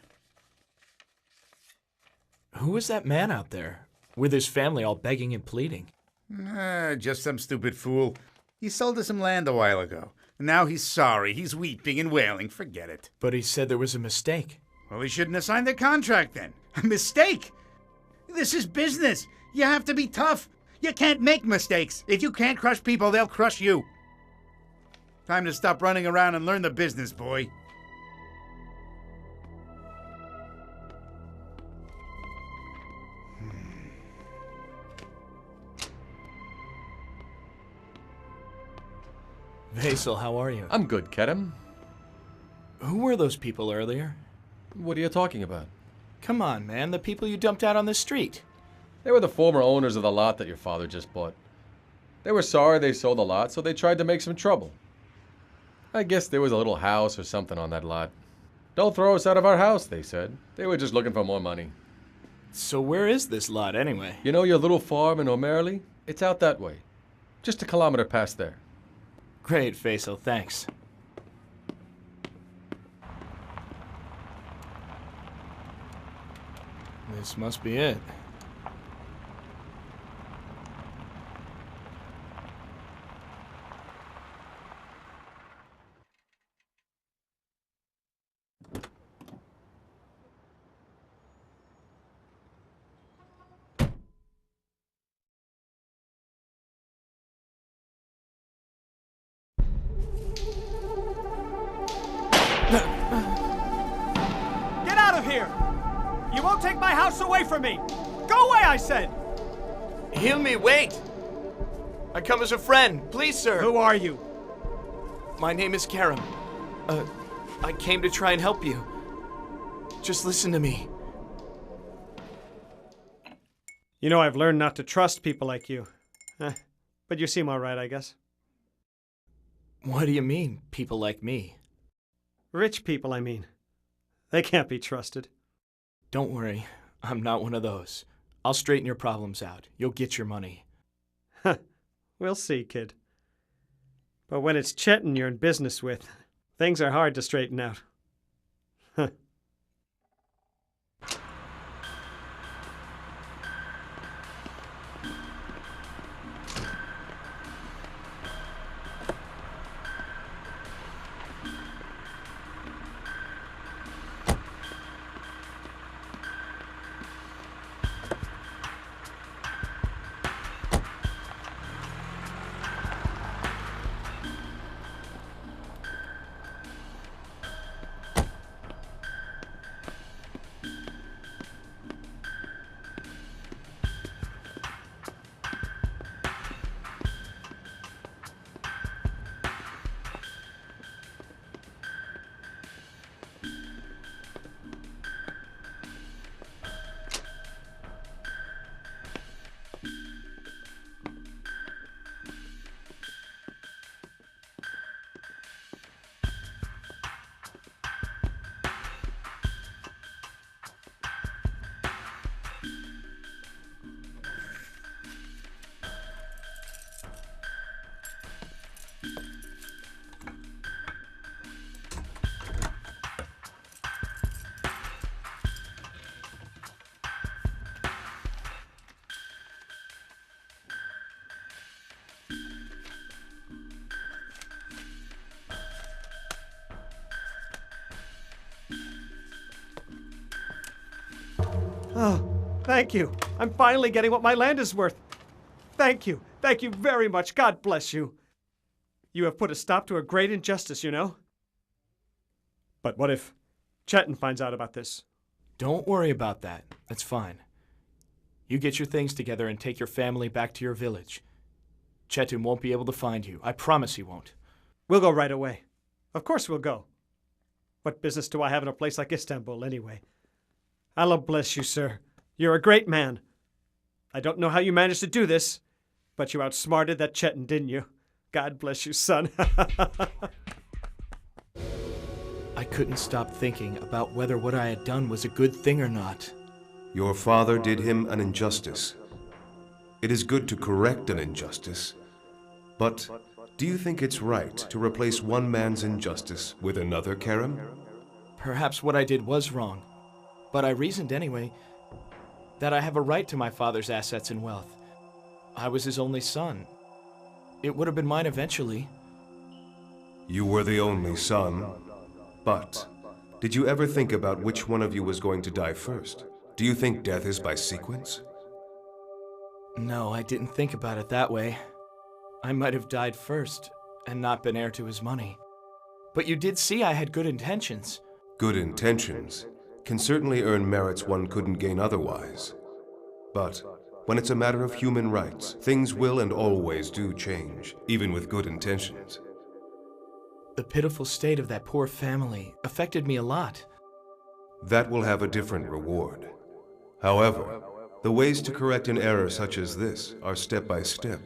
Who was that man out there, with his family all begging and pleading? Just some stupid fool. He sold us some land a while ago. Now he's sorry. He's weeping and wailing. Forget it. But he said there was a mistake. Well, he shouldn't have signed the contract then. A mistake? This is business. You have to be tough. You can't make mistakes. If you can't crush people, they'll crush you. Time to stop running around and learn the business, boy. Basil, how are you? I'm good, Kedem. Who were those people earlier? What are you talking about? Come on, man, the people you dumped out on the street. They were the former owners of the lot that your father just bought. They were sorry they sold the lot, so they tried to make some trouble. I guess there was a little house or something on that lot. Don't throw us out of our house, they said. They were just looking for more money. So where is this lot, anyway? You know your little farm in O'Merely? It's out that way. Just a kilometer past there. Great, Faisal, thanks. This must be it. Get out of here! You won't take my house away from me! Go away, I said! Heal me, wait! I come as a friend. Please, sir. Who are you? My name is Karam. I came to try and help you. Just listen to me. You know, I've learned not to trust people like you. But you seem all right, I guess. What do you mean, people like me? Rich people, I mean. They can't be trusted. Don't worry, I'm not one of those. I'll straighten your problems out. You'll get your money. We'll see, kid. But when it's Chetan you're in business with, things are hard to straighten out. Oh, thank you. I'm finally getting what my land is worth. Thank you. Thank you very much. God bless you. You have put a stop to a great injustice, you know. But what if Chetan finds out about this? Don't worry about that. That's fine. You get your things together and take your family back to your village. Chetan won't be able to find you. I promise he won't. We'll go right away. Of course we'll go. What business do I have in a place like Istanbul, anyway? Allah bless you, sir. You're a great man. I don't know how you managed to do this, but you outsmarted that Chetan, didn't you? God bless you, son. I couldn't stop thinking about whether what I had done was a good thing or not. Your father did him an injustice. It is good to correct an injustice. But do you think it's right to replace one man's injustice with another, Karam? Perhaps what I did was wrong, but I reasoned anyway that I have a right to my father's assets and wealth. I was his only son. It would have been mine eventually. You were the only son, but did you ever think about which one of you was going to die first? Do you think death is by sequence? No, I didn't think about it that way. I might have died first and not been heir to his money. But you did see I had good intentions. Good intentions can certainly earn merits one couldn't gain otherwise. But when it's a matter of human rights, things will and always do change, even with good intentions. The pitiful state of that poor family affected me a lot. That will have a different reward. However, the ways to correct an error such as this are step by step.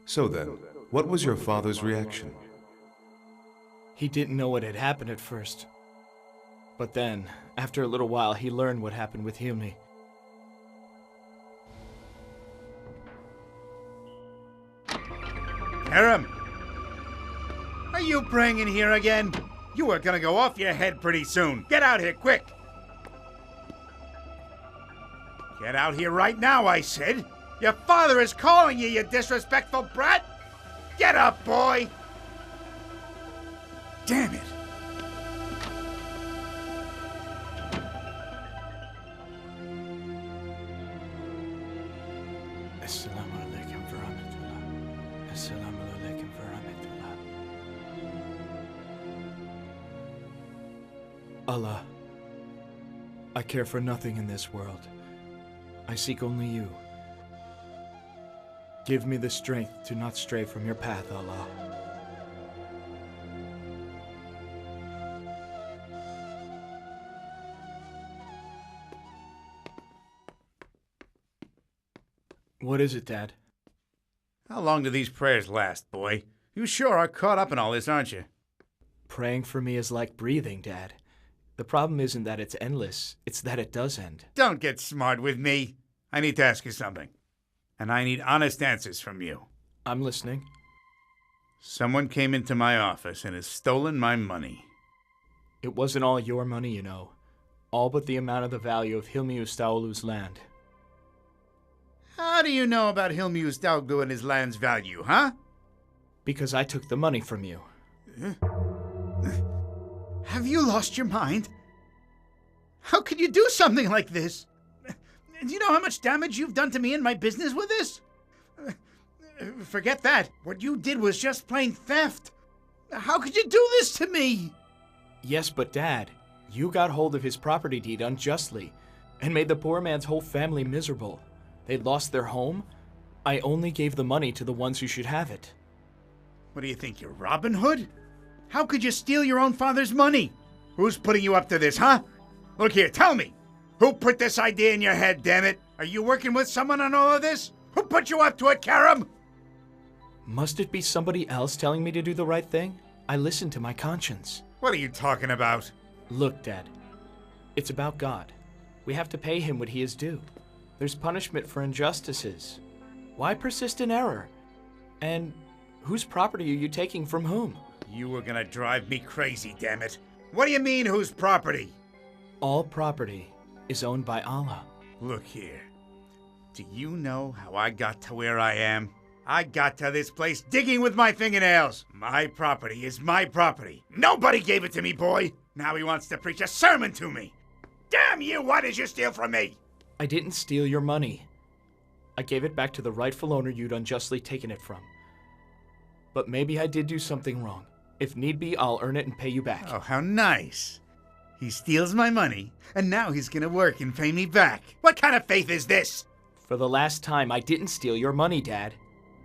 So then, what was your father's reaction? He didn't know what had happened at first. But then, after a little while, he learned what happened with Hilmi. Karam! Are you praying in here again? You are gonna go off your head pretty soon. Get out here, quick! Get out here right now, I said! Your father is calling you, you disrespectful brat! Get up, boy! Damn it! Assalamu alaikum wa rahmatullah. Assalamu alaikum wa rahmatullah. Allah, I care for nothing in this world. I seek only you. Give me the strength to not stray from your path, Allah. What is it, Dad? How long do these prayers last, boy? You sure are caught up in all this, aren't you? Praying for me is like breathing, Dad. The problem isn't that it's endless, it's that it does end. Don't get smart with me. I need to ask you something. And I need honest answers from you. I'm listening. Someone came into my office and has stolen my money. It wasn't all your money, you know. All but the amount of the value of Hilmius land. How do you know about Hilmius Dauglu and his land's value, huh? Because I took the money from you. Have you lost your mind? How could you do something like this? Do you know how much damage you've done to me and my business with this? Forget that. What you did was just plain theft. How could you do this to me? Yes, but Dad, you got hold of his property deed unjustly and made the poor man's whole family miserable. They lost their home. I only gave the money to the ones who should have it. What do you think, you're Robin Hood? How could you steal your own father's money? Who's putting you up to this, huh? Look here, tell me. Who put this idea in your head, damn it? Are you working with someone on all of this? Who put you up to it, Karam? Must it be somebody else telling me to do the right thing? I listen to my conscience. What are you talking about? Look, Dad. It's about God. We have to pay him what he is due. There's punishment for injustices. Why persist in error? And whose property are you taking from whom? You were gonna drive me crazy, damn it. What do you mean, whose property? All property is owned by Allah. Look here. Do you know how I got to where I am? I got to this place digging with my fingernails. My property is my property. Nobody gave it to me, boy. Now he wants to preach a sermon to me. Damn you, why did you steal from me? I didn't steal your money. I gave it back to the rightful owner you'd unjustly taken it from. But maybe I did do something wrong. If need be, I'll earn it and pay you back. Oh, how nice. He steals my money, and now he's gonna work and pay me back. What kind of faith is this? For the last time, I didn't steal your money, Dad.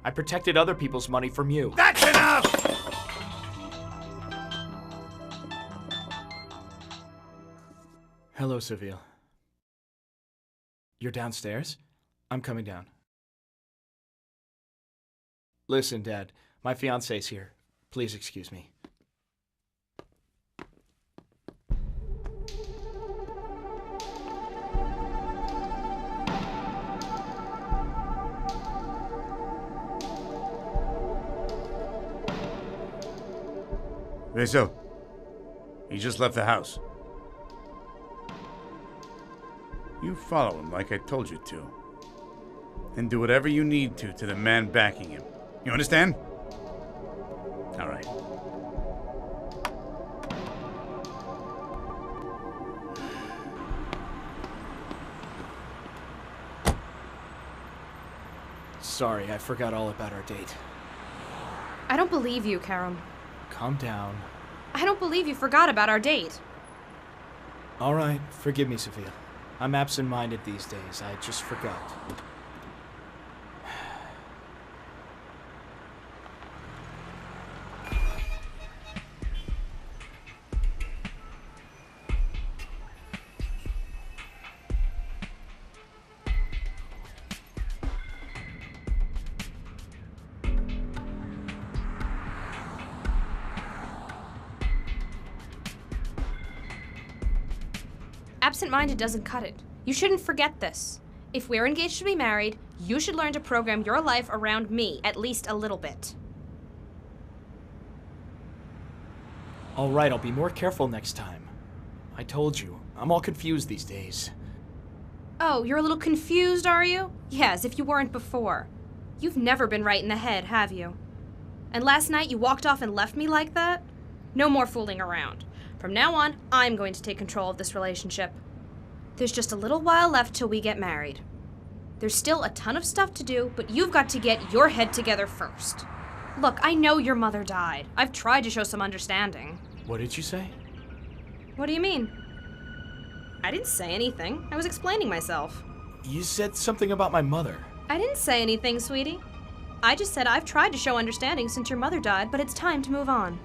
I protected other people's money from you. That's enough! Hello, Seville. You're downstairs? I'm coming down. Listen, Dad, my fiancé's here. Please excuse me. Rizzo, he just left the house. You follow him like I told you to. And do whatever you need to the man backing him. You understand? All right. Sorry, I forgot all about our date. I don't believe you, Karam. Calm down. I don't believe you forgot about our date. All right, forgive me, Sophia. I'm absent-minded these days. I just forgot. Absent-minded doesn't cut it. You shouldn't forget this. If we're engaged to be married, you should learn to program your life around me, at least a little bit. All right, I'll be more careful next time. I told you, I'm all confused these days. Oh, you're a little confused, are you? Yeah, as if you weren't before. You've never been right in the head, have you? And last night you walked off and left me like that? No more fooling around. From now on, I'm going to take control of this relationship. There's just a little while left till we get married. There's still a ton of stuff to do, but you've got to get your head together first. Look, I know your mother died. I've tried to show some understanding. What did you say? What do you mean? I didn't say anything. I was explaining myself. You said something about my mother. I didn't say anything, sweetie. I just said I've tried to show understanding since your mother died, but it's time to move on.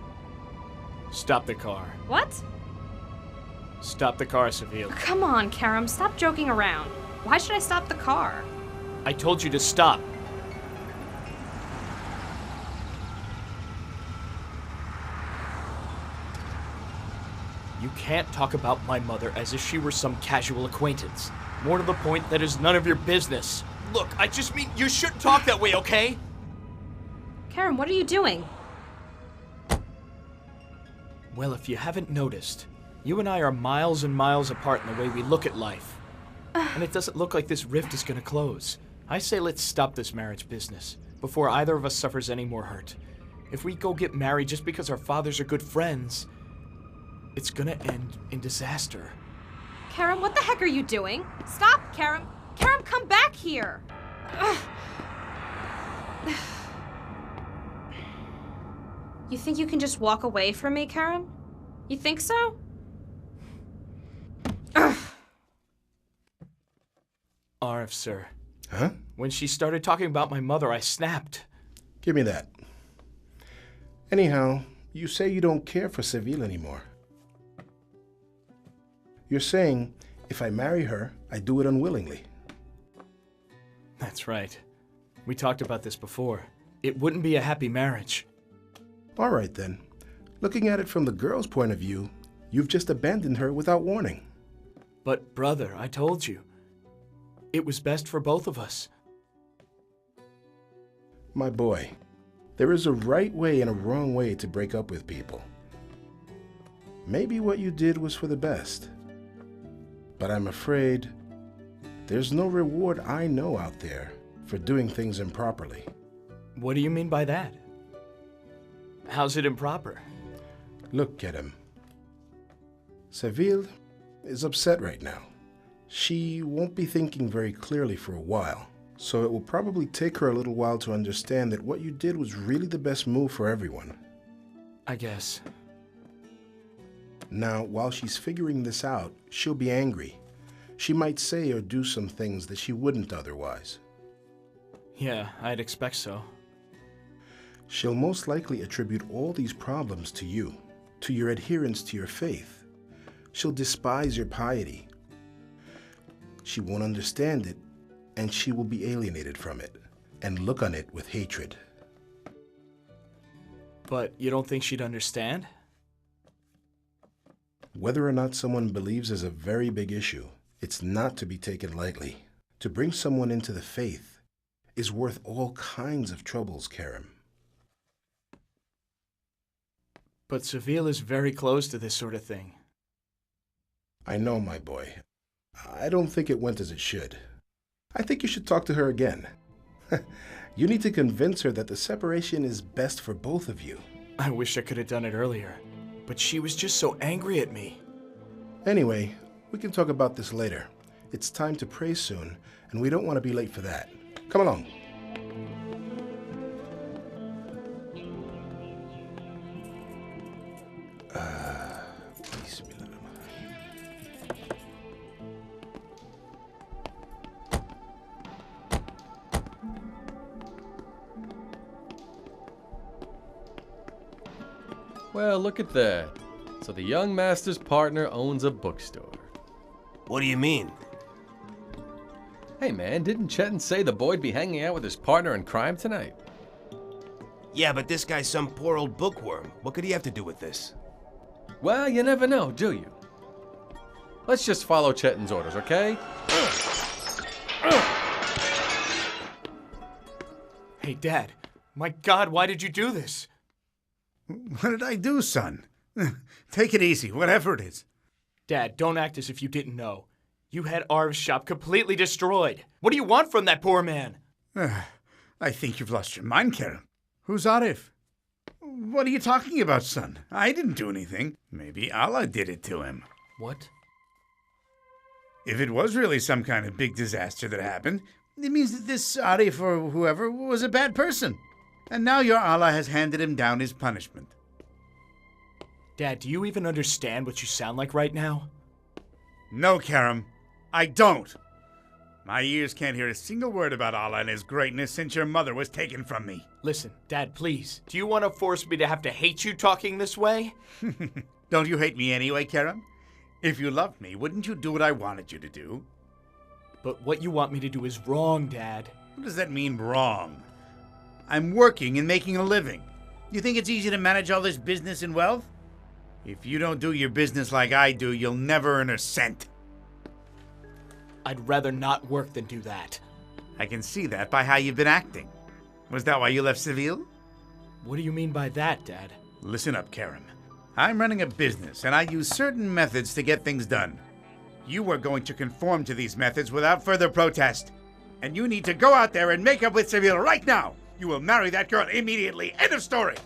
Stop the car. What? Stop the car, Seville. Come on, Karam, stop joking around. Why should I stop the car? I told you to stop. You can't talk about my mother as if she were some casual acquaintance. More to the point, that is none of your business. Look, I just mean you shouldn't talk that way, okay? Karen, what are you doing? Well, if you haven't noticed, you and I are miles and miles apart in the way we look at life. And it doesn't look like this rift is gonna close. I say let's stop this marriage business before either of us suffers any more hurt. If we go get married just because our fathers are good friends, it's gonna end in disaster. Karen, what the heck are you doing? Stop, Karen! Karen, come back here! Ugh. You think you can just walk away from me, Karen? You think so? Ugh. Arv, sir. Huh? When she started talking about my mother, I snapped. Give me that. Anyhow, you say you don't care for Seville anymore. You're saying, if I marry her, I do it unwillingly. That's right. We talked about this before. It wouldn't be a happy marriage. All right, then. Looking at it from the girl's point of view, you've just abandoned her without warning. But, brother, I told you. It was best for both of us. My boy, there is a right way and a wrong way to break up with people. Maybe what you did was for the best. But I'm afraid there's no reward I know out there for doing things improperly. What do you mean by that? How's it improper? Look at him. Seville is upset right now. She won't be thinking very clearly for a while, so it will probably take her a little while to understand that what you did was really the best move for everyone. I guess. Now, while she's figuring this out, she'll be angry. She might say or do some things that she wouldn't otherwise. Yeah, I'd expect so. She'll most likely attribute all these problems to you, to your adherence to your faith. She'll despise your piety. She won't understand it, and she will be alienated from it, and look on it with hatred. But you don't think she'd understand? Whether or not someone believes is a very big issue. It's not to be taken lightly. To bring someone into the faith is worth all kinds of troubles, Karim. But Seville is very close to this sort of thing. I know, my boy. I don't think it went as it should. I think you should talk to her again. You need to convince her that the separation is best for both of you. I wish I could have done it earlier, but she was just so angry at me. Anyway, we can talk about this later. It's time to pray soon, and we don't want to be late for that. Come along. Well, look at that. So the young master's partner owns a bookstore. What do you mean? Hey man, didn't Chetan say the boy'd be hanging out with his partner in crime tonight? Yeah, but this guy's some poor old bookworm. What could he have to do with this? Well, you never know, do you? Let's just follow Chetan's orders, okay? Hey, Dad. My God, why did you do this? What did I do, son? Take it easy, whatever it is. Dad, don't act as if you didn't know. You had Arv's shop completely destroyed. What do you want from that poor man? I think you've lost your mind, Karen. Who's Arif? What are you talking about, son? I didn't do anything. Maybe Allah did it to him. What? If it was really some kind of big disaster that happened, it means that this Arif or whoever was a bad person. And now your Allah has handed him down his punishment. Dad, do you even understand what you sound like right now? No, Karam, I don't. My ears can't hear a single word about Allah and his greatness since your mother was taken from me. Listen, Dad, please. Do you want to force me to have to hate you talking this way? Don't you hate me anyway, Karam? If you loved me, wouldn't you do what I wanted you to do? But what you want me to do is wrong, Dad. What does that mean, wrong? I'm working and making a living. You think it's easy to manage all this business and wealth? If you don't do your business like I do, you'll never earn a cent. I'd rather not work than do that. I can see that by how you've been acting. Was that why you left Seville? What do you mean by that, Dad? Listen up, Karam. I'm running a business, and I use certain methods to get things done. You are going to conform to these methods without further protest. And you need to go out there and make up with Seville right now. You will marry that girl immediately. End of story.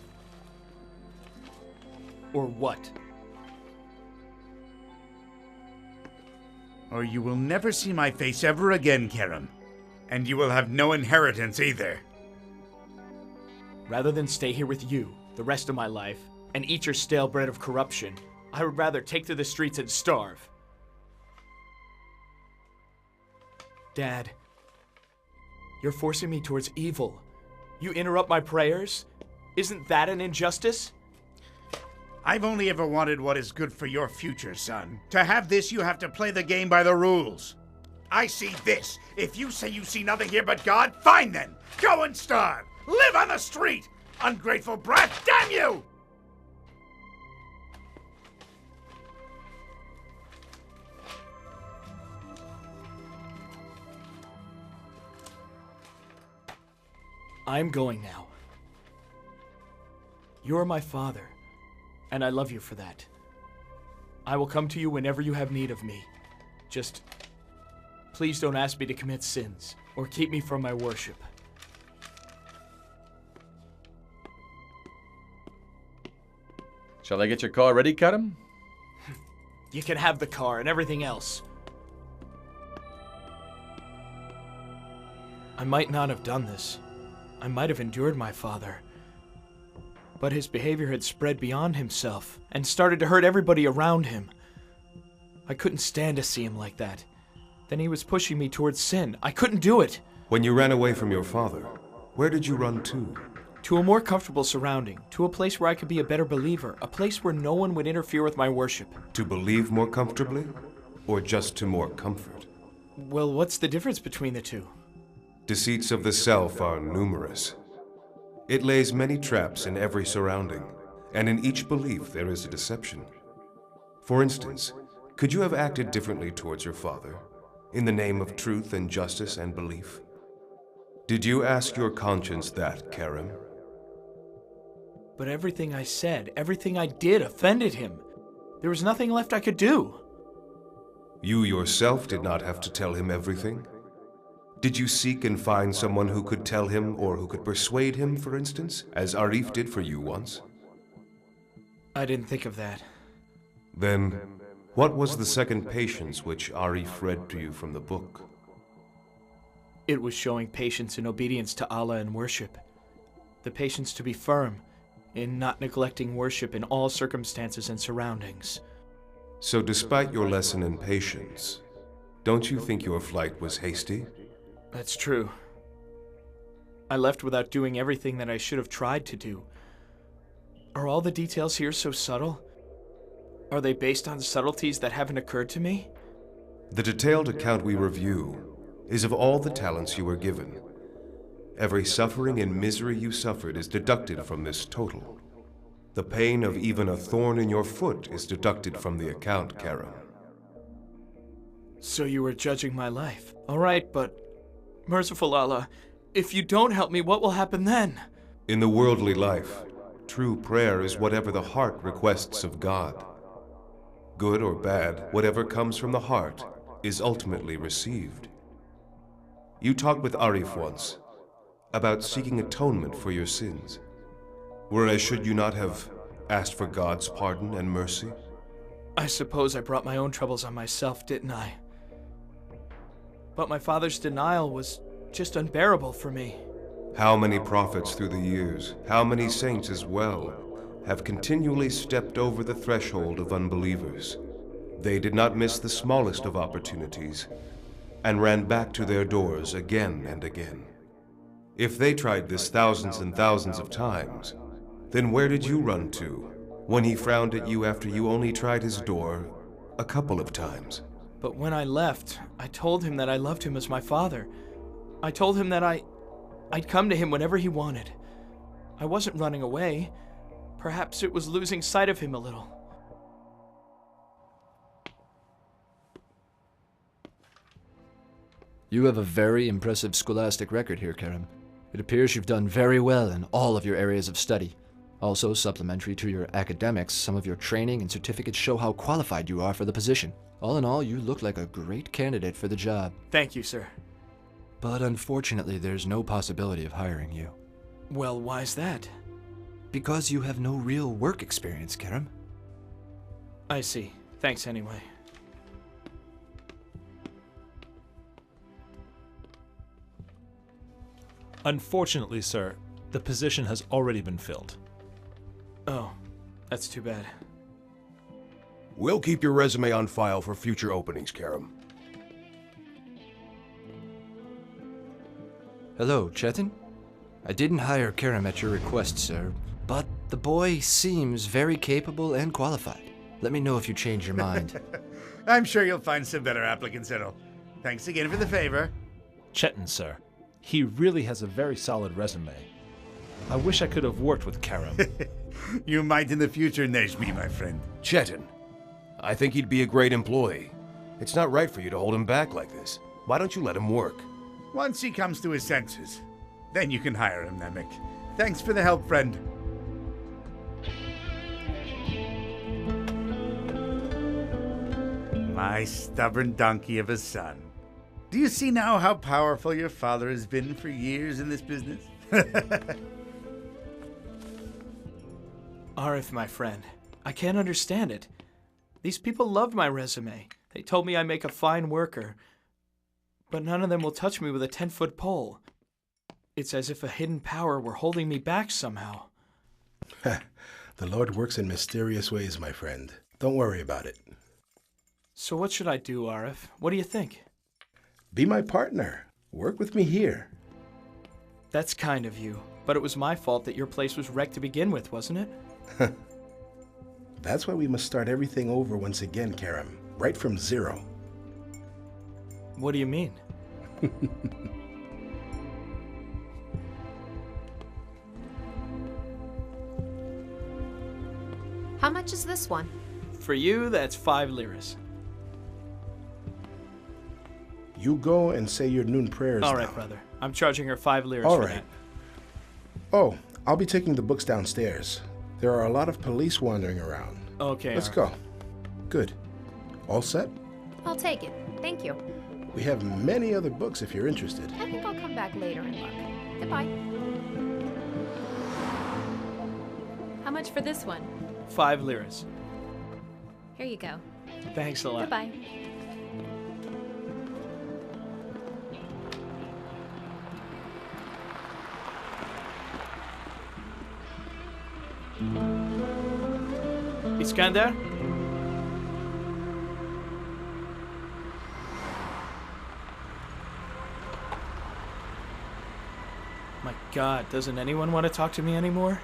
Or what? Or you will never see my face ever again, Karam. And you will have no inheritance either. Rather than stay here with you the rest of my life and eat your stale bread of corruption, I would rather take to the streets and starve. Dad, you're forcing me towards evil. You interrupt my prayers? Isn't that an injustice? I've only ever wanted what is good for your future, son. To have this, you have to play the game by the rules. I see this. If you say you see nothing here but God, fine then. Go and starve. Live on the street. Ungrateful brat, damn you! I'm going now. You're my father, and I love you for that. I will come to you whenever you have need of me. Just please don't ask me to commit sins or keep me from my worship. Shall I get your car ready, Karam? You can have the car and everything else. I might not have done this. I might have endured my father. But his behavior had spread beyond himself and started to hurt everybody around him. I couldn't stand to see him like that. Then he was pushing me towards sin. I couldn't do it. When you ran away from your father, where did you run to? To a more comfortable surrounding, to a place where I could be a better believer, a place where no one would interfere with my worship. To believe more comfortably, or just to more comfort? Well, what's the difference between the two? Deceits of the self are numerous. It lays many traps in every surrounding, and in each belief there is a deception. For instance, could you have acted differently towards your father, in the name of truth and justice and belief? Did you ask your conscience that, Karam? But everything I said, everything I did offended him. There was nothing left I could do. You yourself did not have to tell him everything. Did you seek and find someone who could tell him or who could persuade him, for instance, as Arif did for you once? I didn't think of that. Then, what was the second patience which Arif read to you from the book? It was showing patience and obedience to Allah and worship. The patience to be firm in not neglecting worship in all circumstances and surroundings. So despite your lesson in patience, don't you think your flight was hasty? That's true. I left without doing everything that I should have tried to do. Are all the details here so subtle? Are they based on subtleties that haven't occurred to me? The detailed account we review is of all the talents you were given. Every suffering and misery you suffered is deducted from this total. The pain of even a thorn in your foot is deducted from the account, Karam. So you were judging my life. All right, but merciful Allah, if you don't help me, what will happen then? In the worldly life, true prayer is whatever the heart requests of God. Good or bad, whatever comes from the heart is ultimately received. You talked with Arif once about seeking atonement for your sins. Whereas should you not have asked for God's pardon and mercy? I suppose I brought my own troubles on myself, didn't I? But my father's denial was just unbearable for me. How many prophets through the years, how many saints as well, have continually stepped over the threshold of unbelievers. They did not miss the smallest of opportunities and ran back to their doors again and again. If they tried this thousands and thousands of times, then where did you run to when he frowned at you after you only tried his door a couple of times? But when I left, I told him that I loved him as my father. I told him that I'd come to him whenever he wanted. I wasn't running away. Perhaps it was losing sight of him a little. You have a very impressive scholastic record here, Kerem. It appears you've done very well in all of your areas of study. Also, supplementary to your academics, some of your training and certificates show how qualified you are for the position. All in all, you look like a great candidate for the job. Thank you, sir. But unfortunately, there's no possibility of hiring you. Well, why's that? Because you have no real work experience, Kerem. I see. Thanks anyway. Unfortunately, sir, the position has already been filled. Oh, that's too bad. We'll keep your resume on file for future openings, Kerem. Hello, Chetan. I didn't hire Kerem at your request, sir, but the boy seems very capable and qualified. Let me know if you change your mind. I'm sure you'll find some better applicants, Errol. Thanks again for the favor. Chetan, sir. He really has a very solid resume. I wish I could have worked with Kerem. You might in the future, Nejmi, my friend. Chetan, I think he'd be a great employee. It's not right for you to hold him back like this. Why don't you let him work? Once he comes to his senses, then you can hire him, Nemik. Thanks for the help, friend. My stubborn donkey of a son. Do you see now how powerful your father has been for years in this business? Arif, my friend, I can't understand it. These people loved my resume. They told me I make a fine worker. But none of them will touch me with a 10-foot pole. It's as if a hidden power were holding me back somehow. The Lord works in mysterious ways, my friend. Don't worry about it. So what should I do, Arif? What do you think? Be my partner. Work with me here. That's kind of you. But it was my fault that your place was wrecked to begin with, wasn't it? That's why we must start everything over once again, Kerem. Right from zero. What do you mean? How much is this one? For you, that's 5 liras. You go and say your noon prayers All right, now. brother. I'm charging her 5 liras All for right. that. Oh, I'll be taking the books downstairs. There are a lot of police wandering around. Okay. Let's go. Good. All set? I'll take it. Thank you. We have many other books if you're interested. I think I'll come back later and look. Goodbye. How much for this one? 5 liras. Here you go. Thanks a lot. Goodbye. Iskandar? My God, doesn't anyone want to talk to me anymore?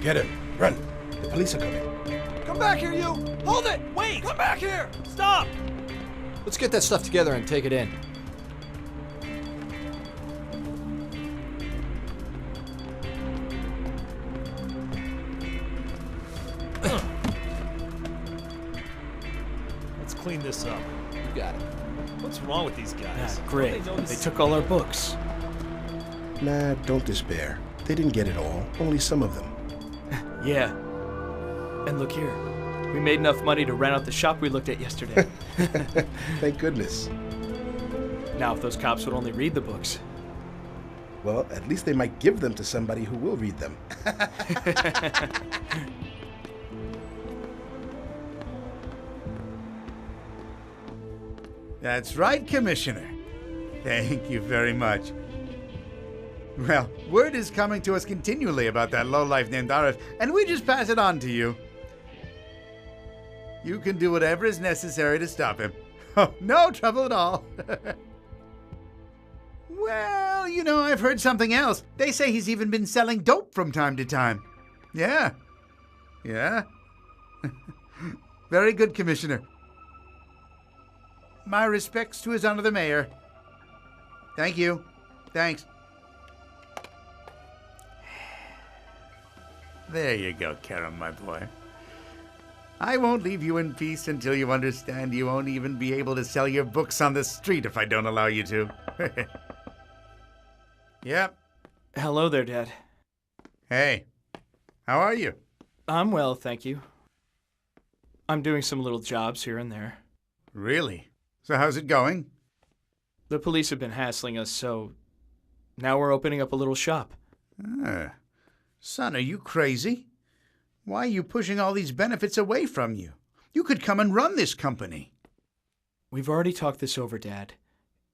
Get him. Run. The police are coming. Come back here, you! Hold it! Wait! Come back here! Stop! Let's get that stuff together and take it in. Let's clean this up. You got it. What's wrong with these guys? Great. They took all our books. Nah, don't despair. They didn't get it all. Only some of them. Yeah. And look here. We made enough money to rent out the shop we looked at yesterday. Thank goodness. Now, if those cops would only read the books. Well, at least they might give them to somebody who will read them. That's right, Commissioner. Thank you very much. Well, word is coming to us continually about that lowlife named Arif, and we just pass it on to you. You can do whatever is necessary to stop him. Oh, no trouble at all. Well, you know, I've heard something else. They say he's even been selling dope from time to time. Yeah. Yeah. Very good, Commissioner. My respects to His Honor the Mayor. Thank you. Thanks. There you go, Kerem, my boy. I won't leave you in peace until you understand you won't even be able to sell your books on the street if I don't allow you to. Yep. Hello there, Dad. Hey, how are you? I'm well, thank you. I'm doing some little jobs here and there. Really? So how's it going? The police have been hassling us, so now we're opening up a little shop. Son, are you crazy? Why are you pushing all these benefits away from you? You could come and run this company. We've already talked this over, Dad.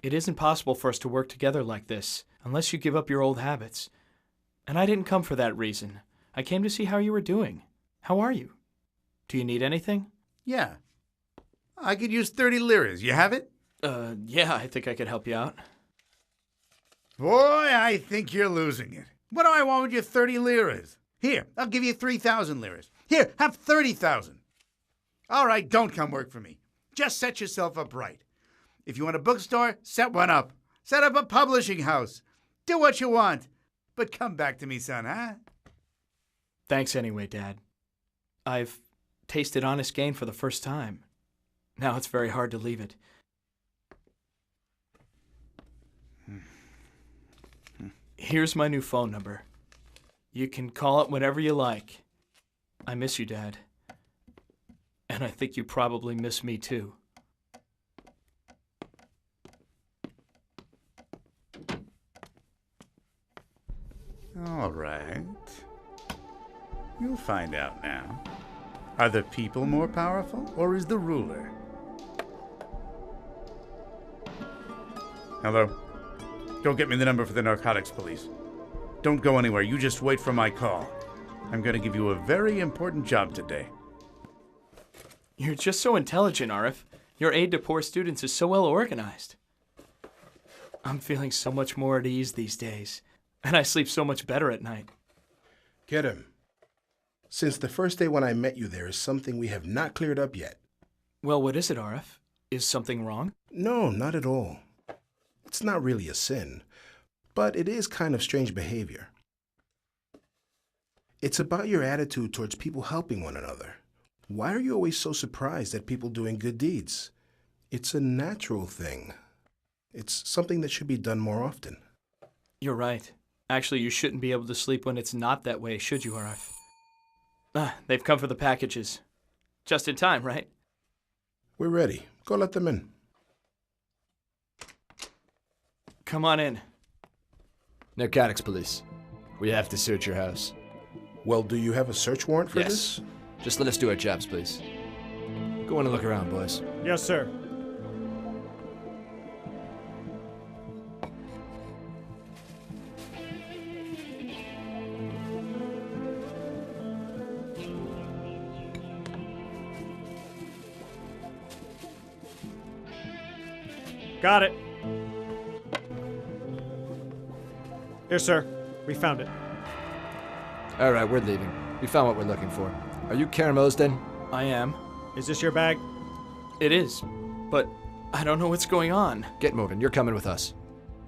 It isn't possible for us to work together like this unless you give up your old habits. And I didn't come for that reason. I came to see how you were doing. How are you? Do you need anything? Yeah. I could use 30 liras. You have it? Yeah, I think I could help you out. Boy, I think you're losing it. What do I want with your 30 liras? Here, I'll give you 3,000 liras. Here, have 30,000. All right, don't come work for me. Just set yourself up right. If you want a bookstore, set one up. Set up a publishing house. Do what you want. But come back to me, son, huh? Thanks anyway, Dad. I've tasted honest gain for the first time. Now it's very hard to leave it. Here's my new phone number. You can call it whenever you like. I miss you, Dad. And I think you probably miss me, too. All right. You'll find out now. Are the people more powerful, or is the ruler? Hello? Go get me the number for the narcotics police. Don't go anywhere. You just wait for my call. I'm going to give you a very important job today. You're just so intelligent, Arif. Your aid to poor students is so well organized. I'm feeling so much more at ease these days, and I sleep so much better at night. Kerem, since the first day when I met you, there is something we have not cleared up yet. Well, what is it, Arif? Is something wrong? No, not at all. It's not really a sin, but it is kind of strange behavior. It's about your attitude towards people helping one another. Why are you always so surprised at people doing good deeds? It's a natural thing. It's something that should be done more often. You're right. Actually, you shouldn't be able to sleep when it's not that way, should you, Arif? They've come for the packages. Just in time, right? We're ready. Go let them in. Come on in. Narcotics police. We have to search your house. Well, do you have a search warrant for yes. this? Just let us do our jobs, please. Go on and look around, boys. Yes, sir. Got it. Here, sir. We found it. All right, we're leaving. We found what we're looking for. Are you Kerem Özden? I am. Is this your bag? It is, but I don't know what's going on. Get moving. You're coming with us.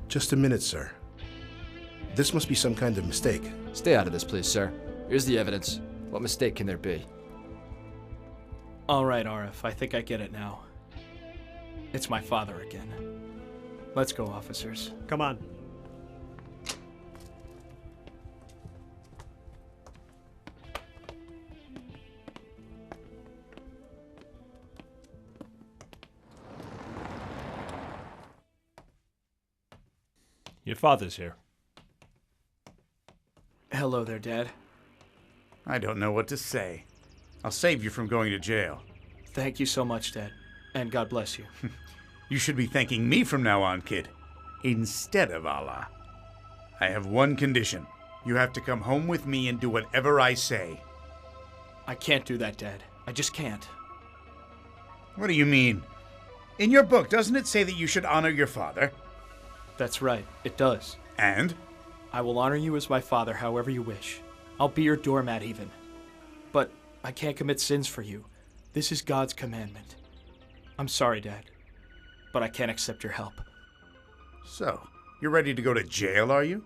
Just a minute, sir. This must be some kind of mistake. Stay out of this, please, sir. Here's the evidence. What mistake can there be? All right, Arif. I think I get it now. It's my father again. Let's go, officers. Come on. Your father's here. Hello there, Dad. I don't know what to say. I'll save you from going to jail. Thank you so much, Dad. And God bless you. You should be thanking me from now on, kid. Instead of Allah. I have one condition. You have to come home with me and do whatever I say. I can't do that, Dad. I just can't. What do you mean? In your book, doesn't it say that you should honor your father? That's right. It does. And? I will honor you as my father however you wish. I'll be your doormat even. But I can't commit sins for you. This is God's commandment. I'm sorry, Dad, but I can't accept your help. So, you're ready to go to jail, are you?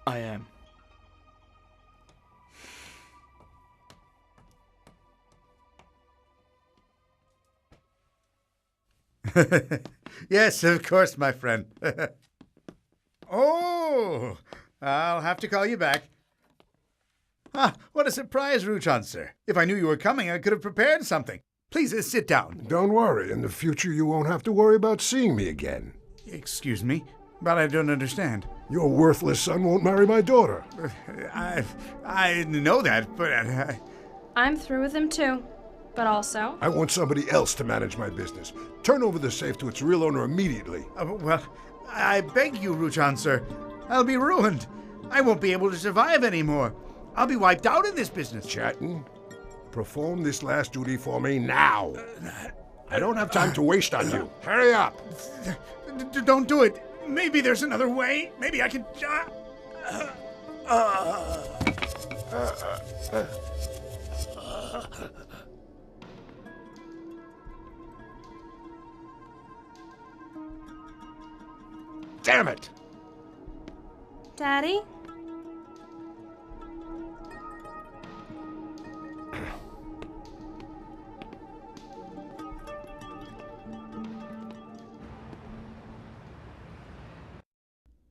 I am. Yes, of course, my friend. Oh, I'll have to call you back. Ah, what a surprise, Ruchan, sir. If I knew you were coming, I could have prepared something. Please sit down. Don't worry. In the future, you won't have to worry about seeing me again. Excuse me, but I don't understand. Your worthless son won't marry my daughter. I know that, but I'm through with him too. But also, I want somebody else to manage my business. Turn over the safe to its real owner immediately. Well, I beg you, Ruchan, sir. I'll be ruined. I won't be able to survive anymore. I'll be wiped out in this business. Chatton, perform this last duty for me now. I don't have time to waste on you. Hurry up. Don't do it. Maybe there's another way. Maybe I can... Damn it! Daddy?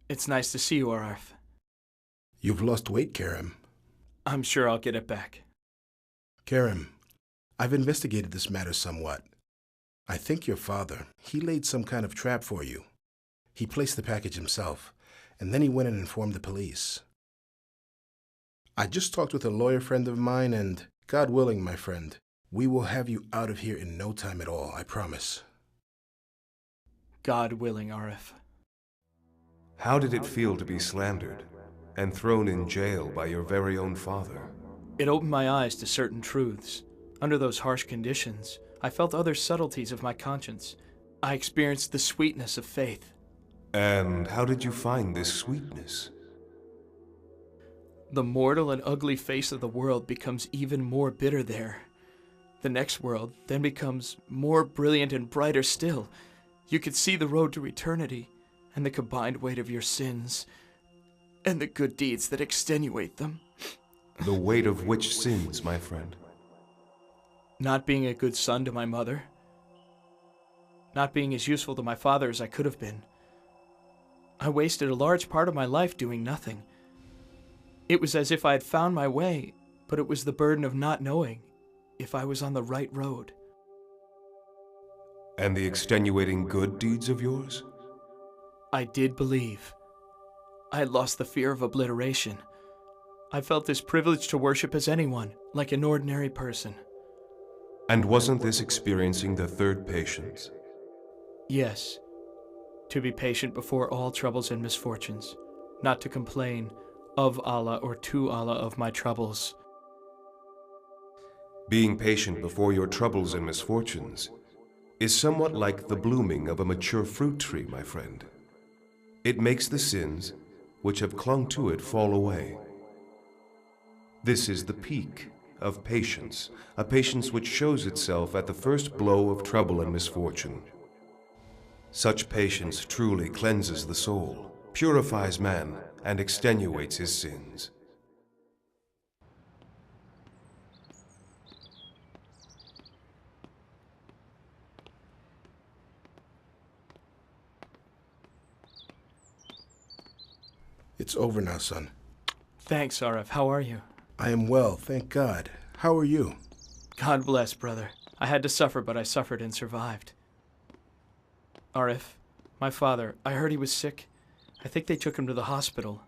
It's nice to see you, Arif. You've lost weight, Karim. I'm sure I'll get it back. Karim, I've investigated this matter somewhat. I think your father, he laid some kind of trap for you. He placed the package himself, and then he went and informed the police. I just talked with a lawyer friend of mine, and God willing, my friend, we will have you out of here in no time at all, I promise. God willing, Arif. How did it feel to be slandered and thrown in jail by your very own father? It opened my eyes to certain truths. Under those harsh conditions, I felt other subtleties of my conscience. I experienced the sweetness of faith. And how did you find this sweetness? The mortal and ugly face of the world becomes even more bitter there. The next world then becomes more brilliant and brighter still. You could see the road to eternity, and the combined weight of your sins, and the good deeds that extenuate them. The weight of which sins, my friend? Not being a good son to my mother. Not being as useful to my father as I could have been. I wasted a large part of my life doing nothing. It was as if I had found my way, but it was the burden of not knowing if I was on the right road. And the extenuating good deeds of yours? I did believe. I had lost the fear of obliteration. I felt as privileged to worship as anyone, like an ordinary person. And wasn't this experiencing the third patience? Yes. To be patient before all troubles and misfortunes, not to complain of Allah or to Allah of my troubles. Being patient before your troubles and misfortunes is somewhat like the blooming of a mature fruit tree, my friend. It makes the sins which have clung to it fall away. This is the peak of patience, a patience which shows itself at the first blow of trouble and misfortune. Such patience truly cleanses the soul, purifies man, and extenuates his sins. It's over now, son. Thanks, Arif. How are you? I am well, thank God. How are you? God bless, brother. I had to suffer, but I suffered and survived. Arif, my father, I heard he was sick. I think they took him to the hospital.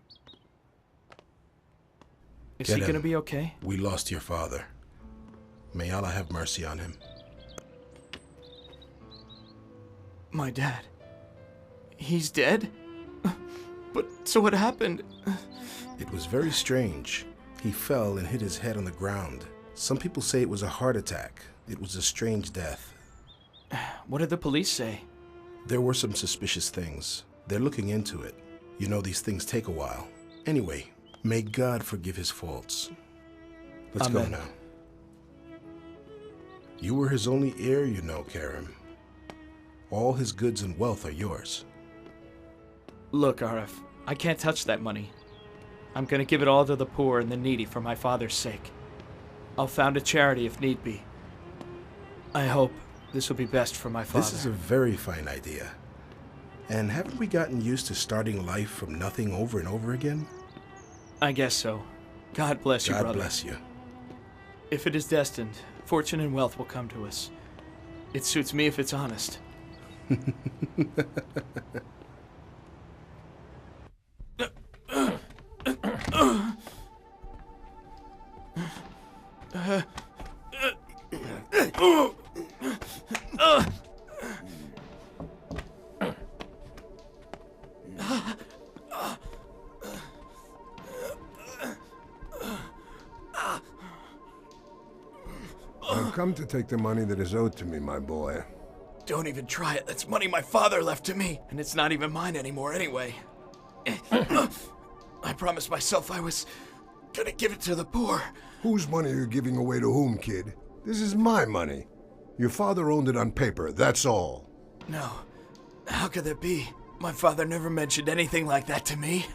Is he going to be okay? We lost your father. May Allah have mercy on him. My dad. He's dead? But so what happened? It was very strange. He fell and hit his head on the ground. Some people say it was a heart attack. It was a strange death. What did the police say? There were some suspicious things. They're looking into it. You know, these things take a while. Anyway, may God forgive his faults. Let's Amen. go now. You were his only heir, you know, Karim. All his goods and wealth are yours. Look, Arif, I can't touch that money. I'm going to give it all to the poor and the needy for my father's sake. I'll found a charity if need be. I hope This will be best for my father. This is a very fine idea. And haven't we gotten used to starting life from nothing over and over again? I guess so. God bless you, brother. God bless you. If it is destined, fortune and wealth will come to us. It suits me if it's honest. I've come to take the money that is owed to me, my boy. Don't even try it. That's money my father left to me, and it's not even mine anymore anyway. I promised myself I was gonna give it to the poor. Whose money are you giving away to whom, kid? This is my money. Your father owned it on paper, that's all. No. How could that be? My father never mentioned anything like that to me.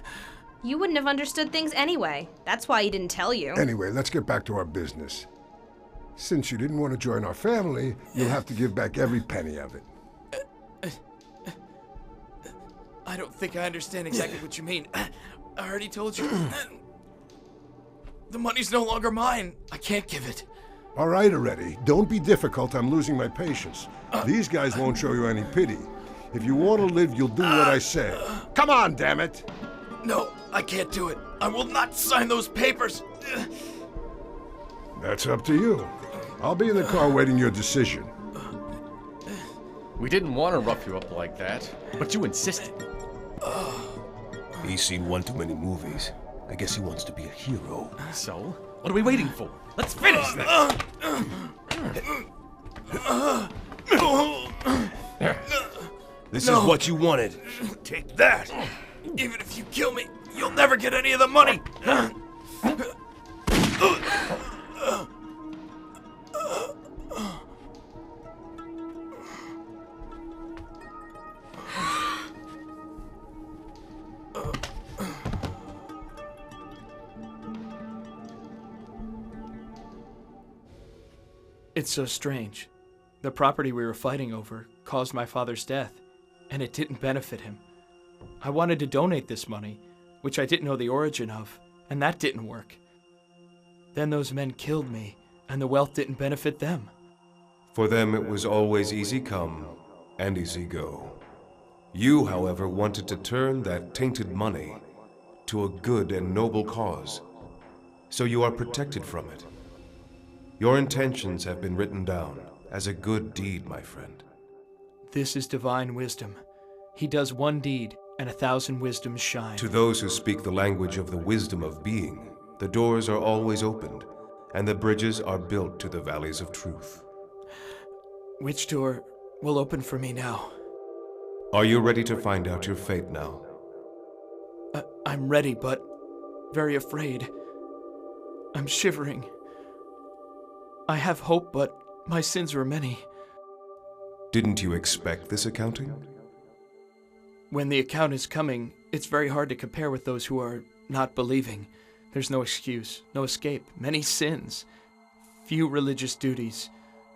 You wouldn't have understood things anyway. That's why he didn't tell you. Anyway, let's get back to our business. Since you didn't want to join our family, you'll have to give back every penny of it. I don't think I understand exactly what you mean. I already told you. The money's no longer mine. I can't give it. All right already. Don't be difficult. I'm losing my patience. These guys won't show you any pity. If you want to live, you'll do what I say. Come on, damn it! No, I can't do it. I will not sign those papers. That's up to you. I'll be in the car waiting your decision. We didn't want to rough you up like that, but you insisted. He's seen one too many movies. I guess he wants to be a hero. So, what are we waiting for? Let's finish this! This is what you wanted. Take that. Even if you kill me, you'll never get any of the money. It's so strange. The property we were fighting over caused my father's death, and it didn't benefit him. I wanted to donate this money, which I didn't know the origin of, and that didn't work. Then those men killed me, and the wealth didn't benefit them. For them it was always easy come and easy go. You, however, wanted to turn that tainted money to a good and noble cause, so you are protected from it. Your intentions have been written down as a good deed, my friend. This is divine wisdom. He does one deed, and 1,000 wisdoms shine. To those who speak the language of the wisdom of being, the doors are always opened, and the bridges are built to the valleys of truth. Which door will open for me now? Are you ready to find out your fate now? I'm ready, but very afraid. I'm shivering. I have hope, but my sins were many. Didn't you expect this accounting? When the account is coming, it's very hard to compare with those who are not believing. There's no excuse, no escape, many sins, few religious duties,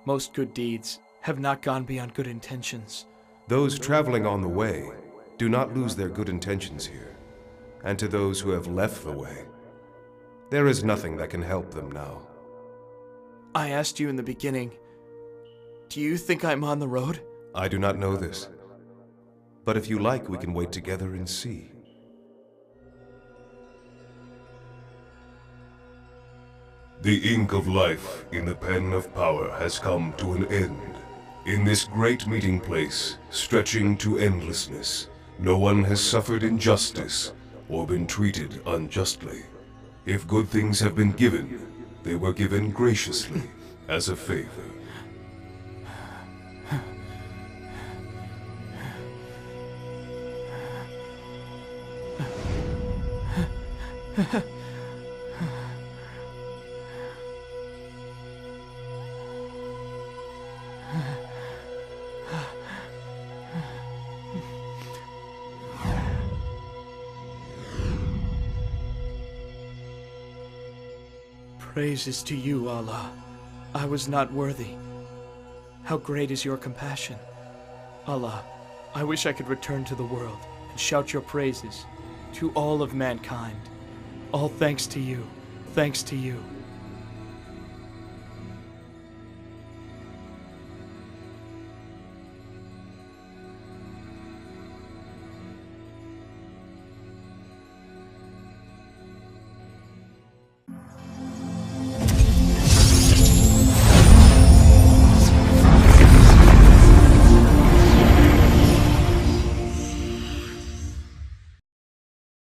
most good deeds have not gone beyond good intentions. Those traveling on the way do not lose their good intentions here. And to those who have left the way, there is nothing that can help them now. I asked you in the beginning, do you think I'm on the road? I do not know this. But if you like, we can wait together and see. The ink of life in the pen of power has come to an end. In this great meeting place, stretching to endlessness, no one has suffered injustice or been treated unjustly. If good things have been given, they were given graciously, as a favor. Praises to you, Allah. I was not worthy. How great is your compassion. Allah, I wish I could return to the world and shout your praises to all of mankind. All thanks to you. Thanks to you.